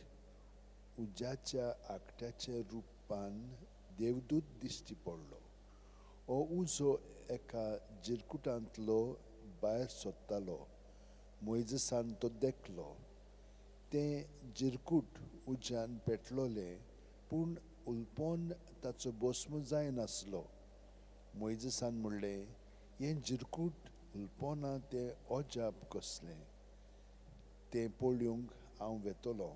उज्याच्या आकट्याच्या रुपान देवदूत दिश्टी पडलो. हो उजो एका जिरकुटांतलो भायर सोदतालो. मोइसेसान तो देखलो. तें जिरकूट उज्यान पेटलोलें, पूण उलपोन ताचो भस्म जायनासलो. मोइसेसान म्हणलें, हें जिरकूट उलपोना तें अजाप कसलें. तें पळोवंक हांव वेतलों.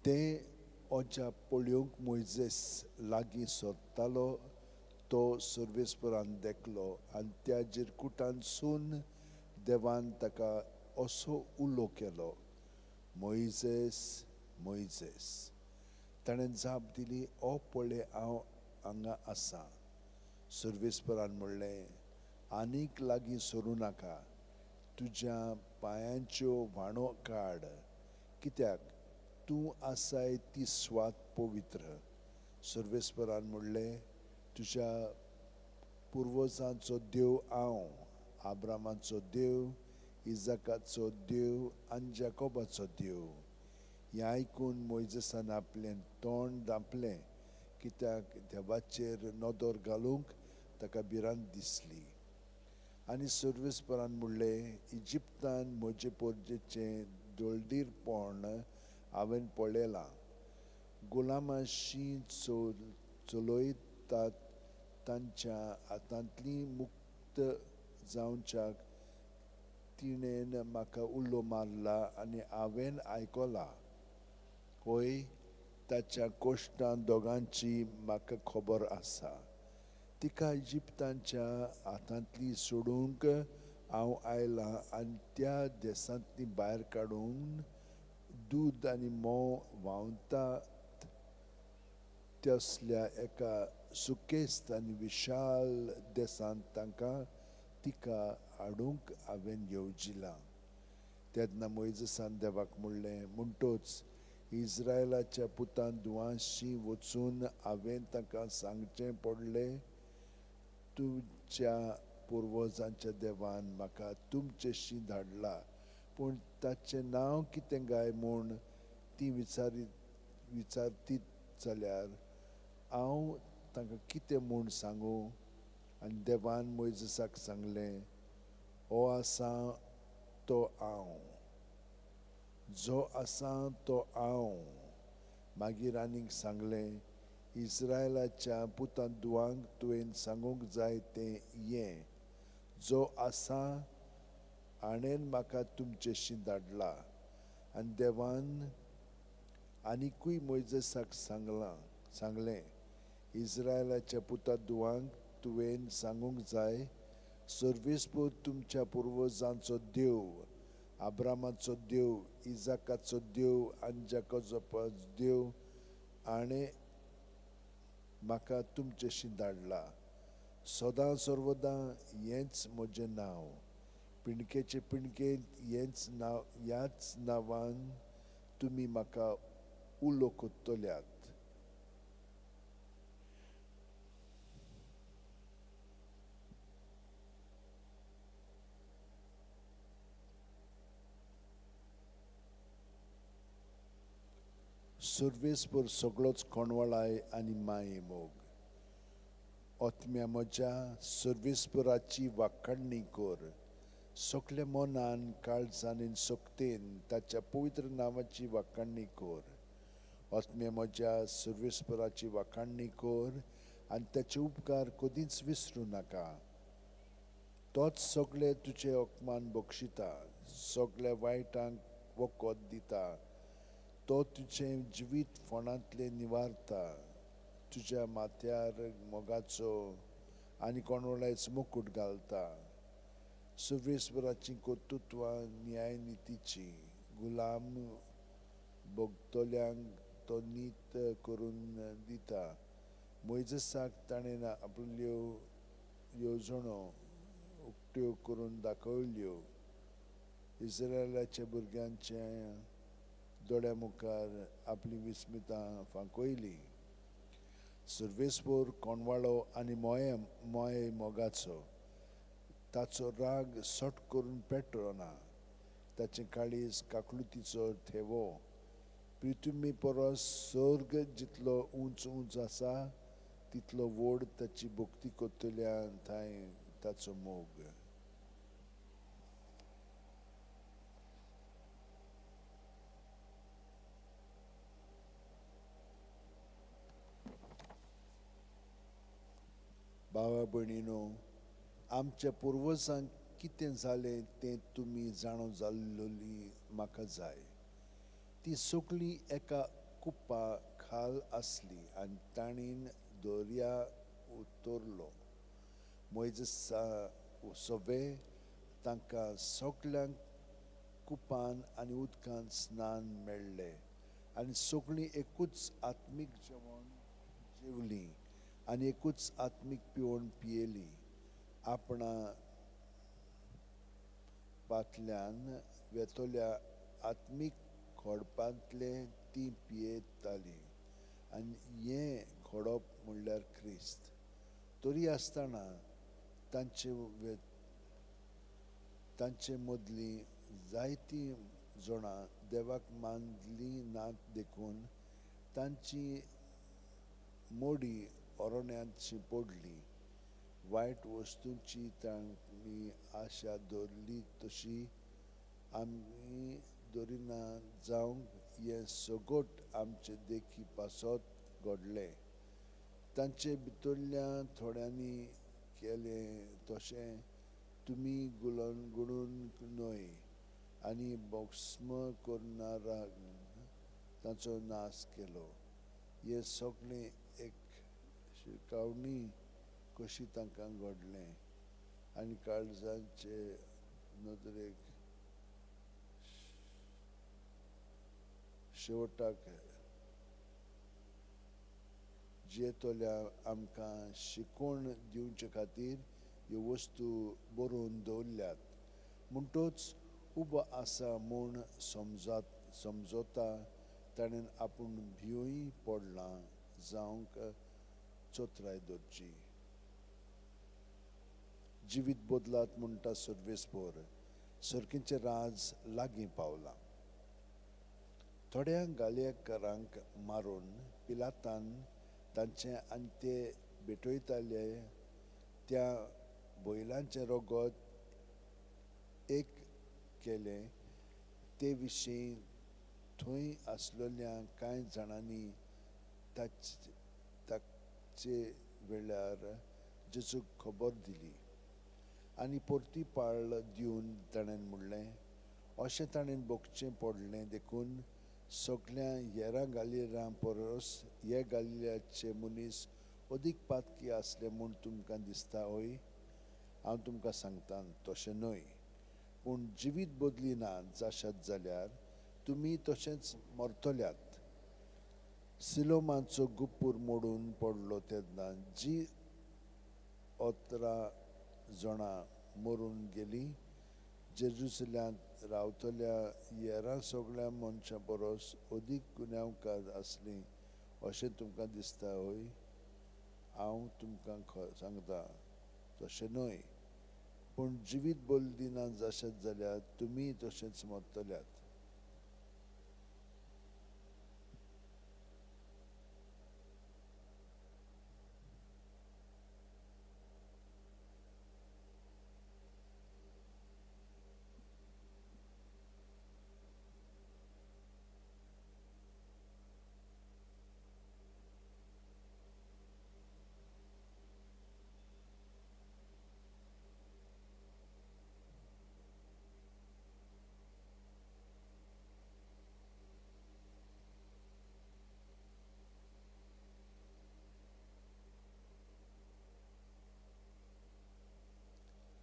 तें अजाप पळोवंक मोइसेस लागीं सरतालो तो सर्वेस्परान देखलो आनी त्या जिरकुटानसून देवान ताका असो उलो केलो, मोइसेस, मोइसेस. ताणें जाप दिली, ओ पळय हांव हांगा आसां. सर्वेस्परान म्हणलें, आनीक लागीं सरूं नाका. तुज्या पांयांच्यो व्हाणो काड, कित्याक तूं आसाय ती स्वात पवित्र. सर्वेस्परान म्हणलें, तुज्या पुर्वजांचो देव हांव, आब्रामाचो देव, इजाकाचो देव आनी जाकोबाचो देव. हें आयकून मोइसेसान आपलें तोंड धांपलें, कित्याक देवाचेर नदर घालूंक ताका भिरांत दिसली. आनी सर्वेस्परान म्हणलें, इजिप्तान म्हजे पोरजेचें दोळदीरपण हांवें पळयलां. गुलामाशीं चलयतात तांच्या हातांतलीं मुक्त जावच्याक तिणेन म्हाका उलो मारला आनी हांवें आयकलां. होय, ताच्या कोश्टां दोगांची म्हाका खबर आसा. तिका इजिप्तांच्या हातांतलीं सोडूंक हांव आयलां आनी त्या देसांतलीं भायर काडून दूद आनी मोव व्हांवतात तसल्या एका सुकेस्त आनी विशाल देसांत तांकां तिका हाडूंक हांवें येवजिलां. तेन्ना मोइसेसान देवाक म्हणलें, म्हणटोच इस्रायलाच्या पुतां दुआशी वचून हांवें तांकां सांगचें पडलें, तुमच्या पुर्वजांच्या देवान म्हाका तुमचेशी धाडला, पूण ताचें नांव कितें काय म्हूण तीं विचारतीत जाल्यार हांव तांकां कितें म्हूण सांगूं. आनी देवान मोइसेसाक सांगलें, हो आसा तो हांव, जो आसा तो हांव. मागीर आनीक सांगलें, इस्रायलाच्या पुतां दुआंक तुवें सांगूंक जाय तें हें, जो आसा हाणें म्हाका तुमचेशी धाडला. आनी देवान आनिकूय मोइसेसाक सांगलें, इस्रायलाच्या पुतां दुआंक तुवें सांगूंक जाय, सर्वेस्पर तुमच्या पुर्वजांचो देव, आब्रामाचो देव, इजाकाचो देव आनी जाकोबाचो देव हाणें म्हाका तुमचेशी धाडला. सदां सर्वदां हेंच म्हजें नांव. पिणकेचे पिणकेंत ह्याच नांवान तुमी म्हाका उलो कोत्तल्यात. सर्वेस्पर सगळोच कोणवळाय आनी माये मोग. ओतम्या म्हज्या सर्वेस्पराची वाखाणणी कर. सगल्या मनान, काळजान आनी सोकतेन ताच्या पवित्र नांवाची वाखाणणी कर. ओतम्या म्हज्या सर्वेस्पराची वाखाणणी कर आनी ताचे उपकार कदींच विसरूं नाका. तोच सगळे तुजे ओकमान बक्षिता, सगल्या वायटांक वखद दिता. तो तुजें जिवीत फोंडांतलें निवारता. तुज्या माथ्यार मोगाचो आनी कोणवळायेचो मुकूट घालता. सर्वेस्पराची कर्तृत्वां न्याय नितीची गुलाम भोगतल्यांक तो नीत करून दिता. मोइजेसाक ताणें आपल्यो येवजणो उक्त्यो करून दाखयल्यो. इस्रायलाच्या भुरग्यांच्या दोळ्या मुखार आपली विस्मितां फांकयली. सर्वेस्पर कोणवाळो आनी मोय मोगाचो. ताचो राग सट करून पेटना. ताचें काळीज काकलुतीचो थेवो. पृथ्वी परस सर्ग जितलो उंच उंच आसा तितलो व्हड ताची भक्ती करतल्या थंय ताचो मोग. भावा भयणीनो, आमच्या पुर्वजांक कितें जालें तें तुमी जाणो जाल्लोली म्हाका जाय. ती सगळीं एका कुप्पा खाल आसली आनी ताणीन दर्या उतरलो. मोइजेसा सवे तांकां सगळ्यांक कुपान आनी उदकांत स्नान मेळ्ळें आनी सगळीं एकूच आत्मीक जेवण जेवलीं आनी एकूच आत्मीक पिवण पियेलीं. आपणा पातल्यान वेतोल्या आत्मीक खोडपांतले ती पियेतालीं आनी हें खोडप म्हणल्यार क्रिस्त. तरी आसतना तांचे मदलीं जायतीं जाणां देवाक मानलीं नात देखून तांची मोडी अरण्यांत पडली. वायट वस्तूंची तांणी आशा दवरली तशी आमी दवरिना जावंक हें सगट आमचे देखी पासत घडलें. तांचे भितरल्या थोड्यांनी केलें तशें तुमी गुणून न्हय आनी भस्म करनारांक ताचो नाश केलो. हें सगळें एक शिरकावणी कशी तांकां घडलें आनी काळजाचे नदरेक शेवटाक जियेतल्या आमकां शिकवण दिवचे खातीर ह्यो वस्तू बरोवन दवरल्यात. म्हणटच उबो आसा म्हूण समजोता ताणें आपूण भिवूय पडलां जावंक चोत्राय धरची. जिवीत बदलात म्हणटा सर्वेस्पर. सर्गीचें राज लागीं पावलां. थोड्या गालयेकारांक मारून पिलातान तांचे आनी ते भेटयताले त्या बैलांचें रगत एक केलें ते विशीं थंय आसलेल्या कांय जाणांनी ताचे वेळार जेजूक खबर दिली आनी परती पाळ दिवन ताणें म्हणलें. अशें ताणें भोगचें पडलें देखून सगळ्या हेरां गालियेरां परस हे गालियेचे मनीस अदीक पातकी आसले म्हूण तुमकां दिसता होय? हांव तुमकां सांगतां तशें न्हय. पूण जिवीत बदलिना जाशात जाल्यार तुमी तशेंच मरतल्यात. सिलोमाचो गुप्पूर मोडून पडलो तेन्ना जीं 11 जाणां मरून गेलीं जेरुसलेमांत रावतल्या हेरां सगळ्या मनशां परस अदीक गुन्यांवकार आसलीं अशें तुमकां दिसता होय? हांव तुमकां सांगतां तशें न्हय. पूण जिवीत बदलिना जाशात जाल्यार तुमी तशेंच मरतल्यात.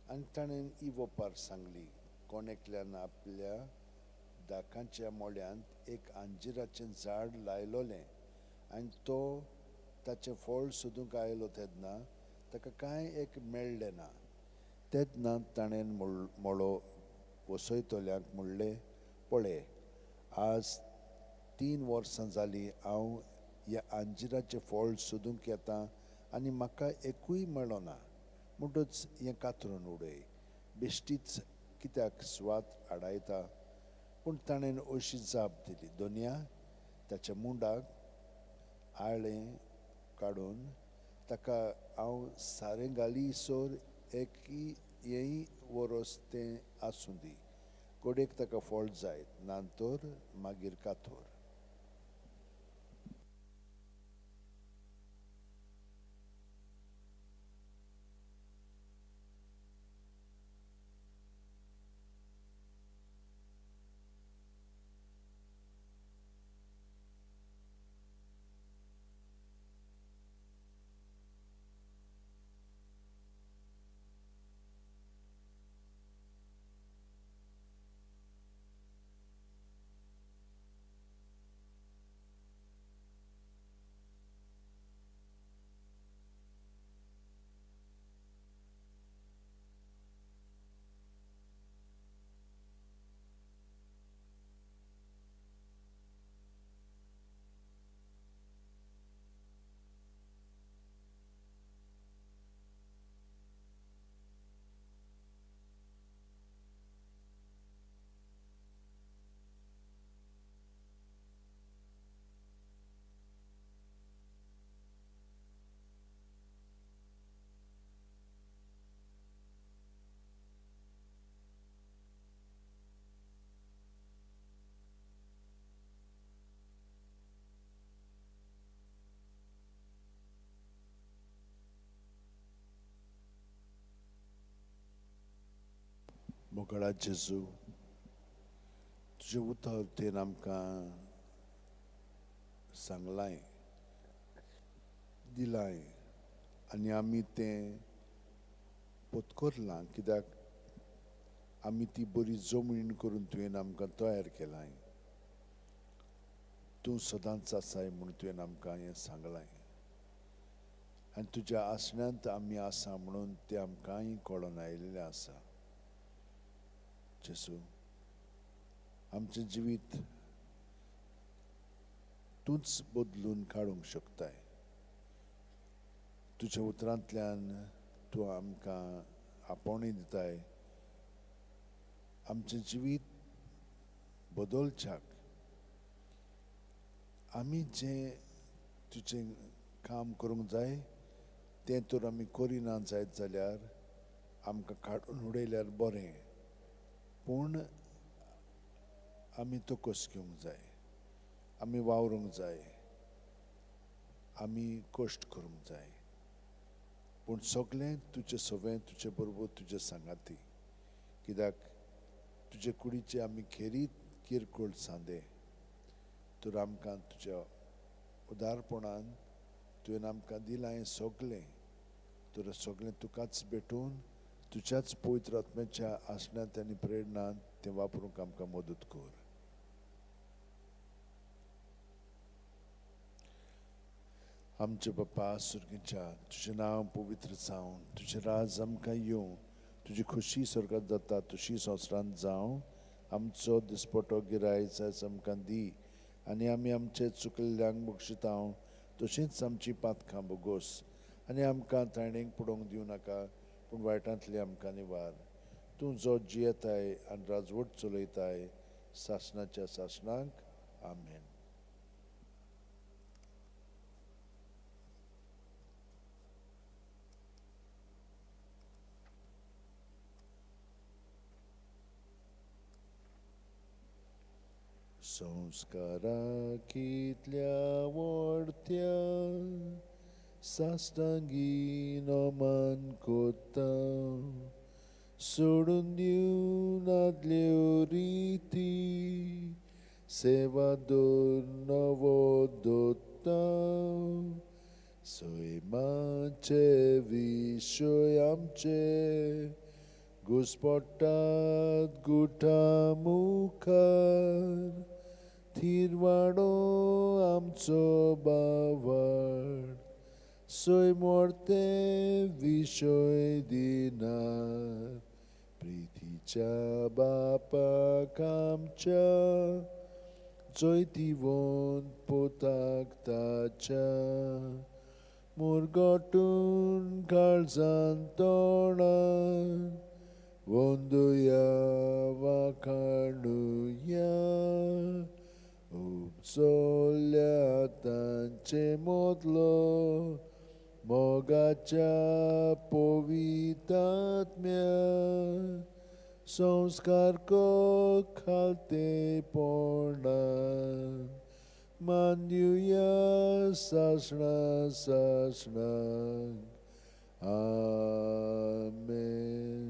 आनी ताणें इवोपार सांगली कोणेकल्यान आपल्या दाकांच्या मोळ्यांत एक अंजिराचें झाड लायलोलें आनी तो ताचें फळ सोदूंक आयलो तेन्ना ताका कांय एक मेळ्ळें ना. तेन्ना ताणें मोळो वसयतल्यांक म्हणलें, पळय, आज 3 वर्सां जालीं हांव ह्या अंजिराचें फळ सोदूंक येतां आनी म्हाका एकूय मेळना. म्हणटच हें कातरून उडय, बेश्टीच कित्याक स्वाद आडायता. पूण ताणें अशी जाप दिली. दोनया ताच्या मुंडाक आळें काडून ताका हांव सारें घालीसर एकय हेय वरोस तें आसूं दी. कोडेक ताका फळ जायत, नांतर मागीर कातोर. मोगळा जेजू, तुजें उतर तुवें आमकां सांगलां, दिलां आनी आमी तें पत्करलां, कित्याक आमी ती बरी जमणीन करून तुवें आमकां तयार केलां. तूं सदांच आसाय म्हूण तुवें आमकां हें सांगलां आनी तुज्या आसण्यांत आमी आसा म्हणून तें आमकांय कळोन आयिल्लें आसा. जेजू, आमचें जिवीत तूंच बदलून काडूंक शकताय. तुज्या उतरांतल्यान तूं आमकां आपणूय दिताय. आमचें जिवीत बदलच्याक आमी जें तुजें काम करूंक जाय तें तर आमी करिना जायत जाल्यार आमकां काडून उडयल्यार बरें, पूण आमी तोकोस घेवंक जाय, आमी वावरूंक जाय, आमी कश्ट करूंक जाय. पूण सगळें तुजें सवें तुजे बरोबर तुजे सांगाती, कित्याक तुजे कुडीचे आमी खेरीत किरकोळ सांदे, तर आमकां तुज्या उदारपणान तुवें आमकां दिलां हें सगळें, तर सगळें तुकाच भेटून तुज्याच पवित्र आत्म्याच्या आसण्यांत आनी प्रेरणांत तें वापरूंक आमकां मदत कर. आमचे बापा सुर्गीच्या, तुजें नांव पवित्र जावं, तुजें राज आमकां येवं, तुजी खुशी स्वर्गांत जाता तशी संवसारांत जावं. आमचो दिसपटो गिरायज आयज आमकां दी आनी आमी आमचे चुकलेल्यांक बक्षितांव तशींच आमची पातकां बोगोस आनी आमकां तायणेक पडोवंक दिवं नाका, पूण वायटांतली आमकां निवार. तूं जो जियेताय आनी राजवट चलयताय सासणाच्या सासणांक. आमेन. संस्काराकितल्या व्हडत्या साश्टांगीन मान कोत्ता, सोडून दिवन आदल्यो रिती सेवा दोर नवो दोत्ता. सैमाचे विशय आमचे घुसपट्टात गुठा मुखार थीर वाडो आमचो बावड सोय मोरते विशय दिनार प्रितीच्या बापाक आमच्या जैतिवंत पोताक ताच्या मुरगोटून काळजान तोणान वंदुया वाखाणुया उपचोल्या तांचे मोदलो मोगाच्या पवितात्म्या संस्कार को खालते पोणान मान्युया सासणा सासणांक आमेन.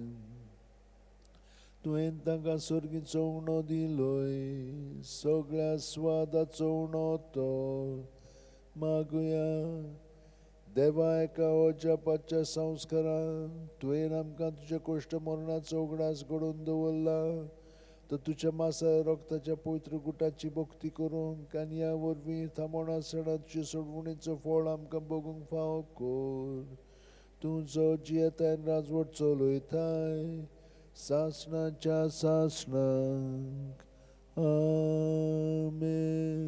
तुवें तांकां सर्गीचो उणो दिलोय सगळ्या स्वादाचो उणो तो मागुया. देवा एका ओजापाच्या संस्कारान तुवें आमकां तुज्या कोश्ट मरणाचो उगडास घडोवन दवरला तर तुज्या मासा रक्ताच्या पवित्र गुटाची भक्ती करूंक आनी ह्या वरवीं थामणा सणा तुज्या सोडवणेचो फळ आमकां भोगूंक फाव कर. तूं जो जियेताय राजवट चलयताय सासणाच्या सासणांक आमेन.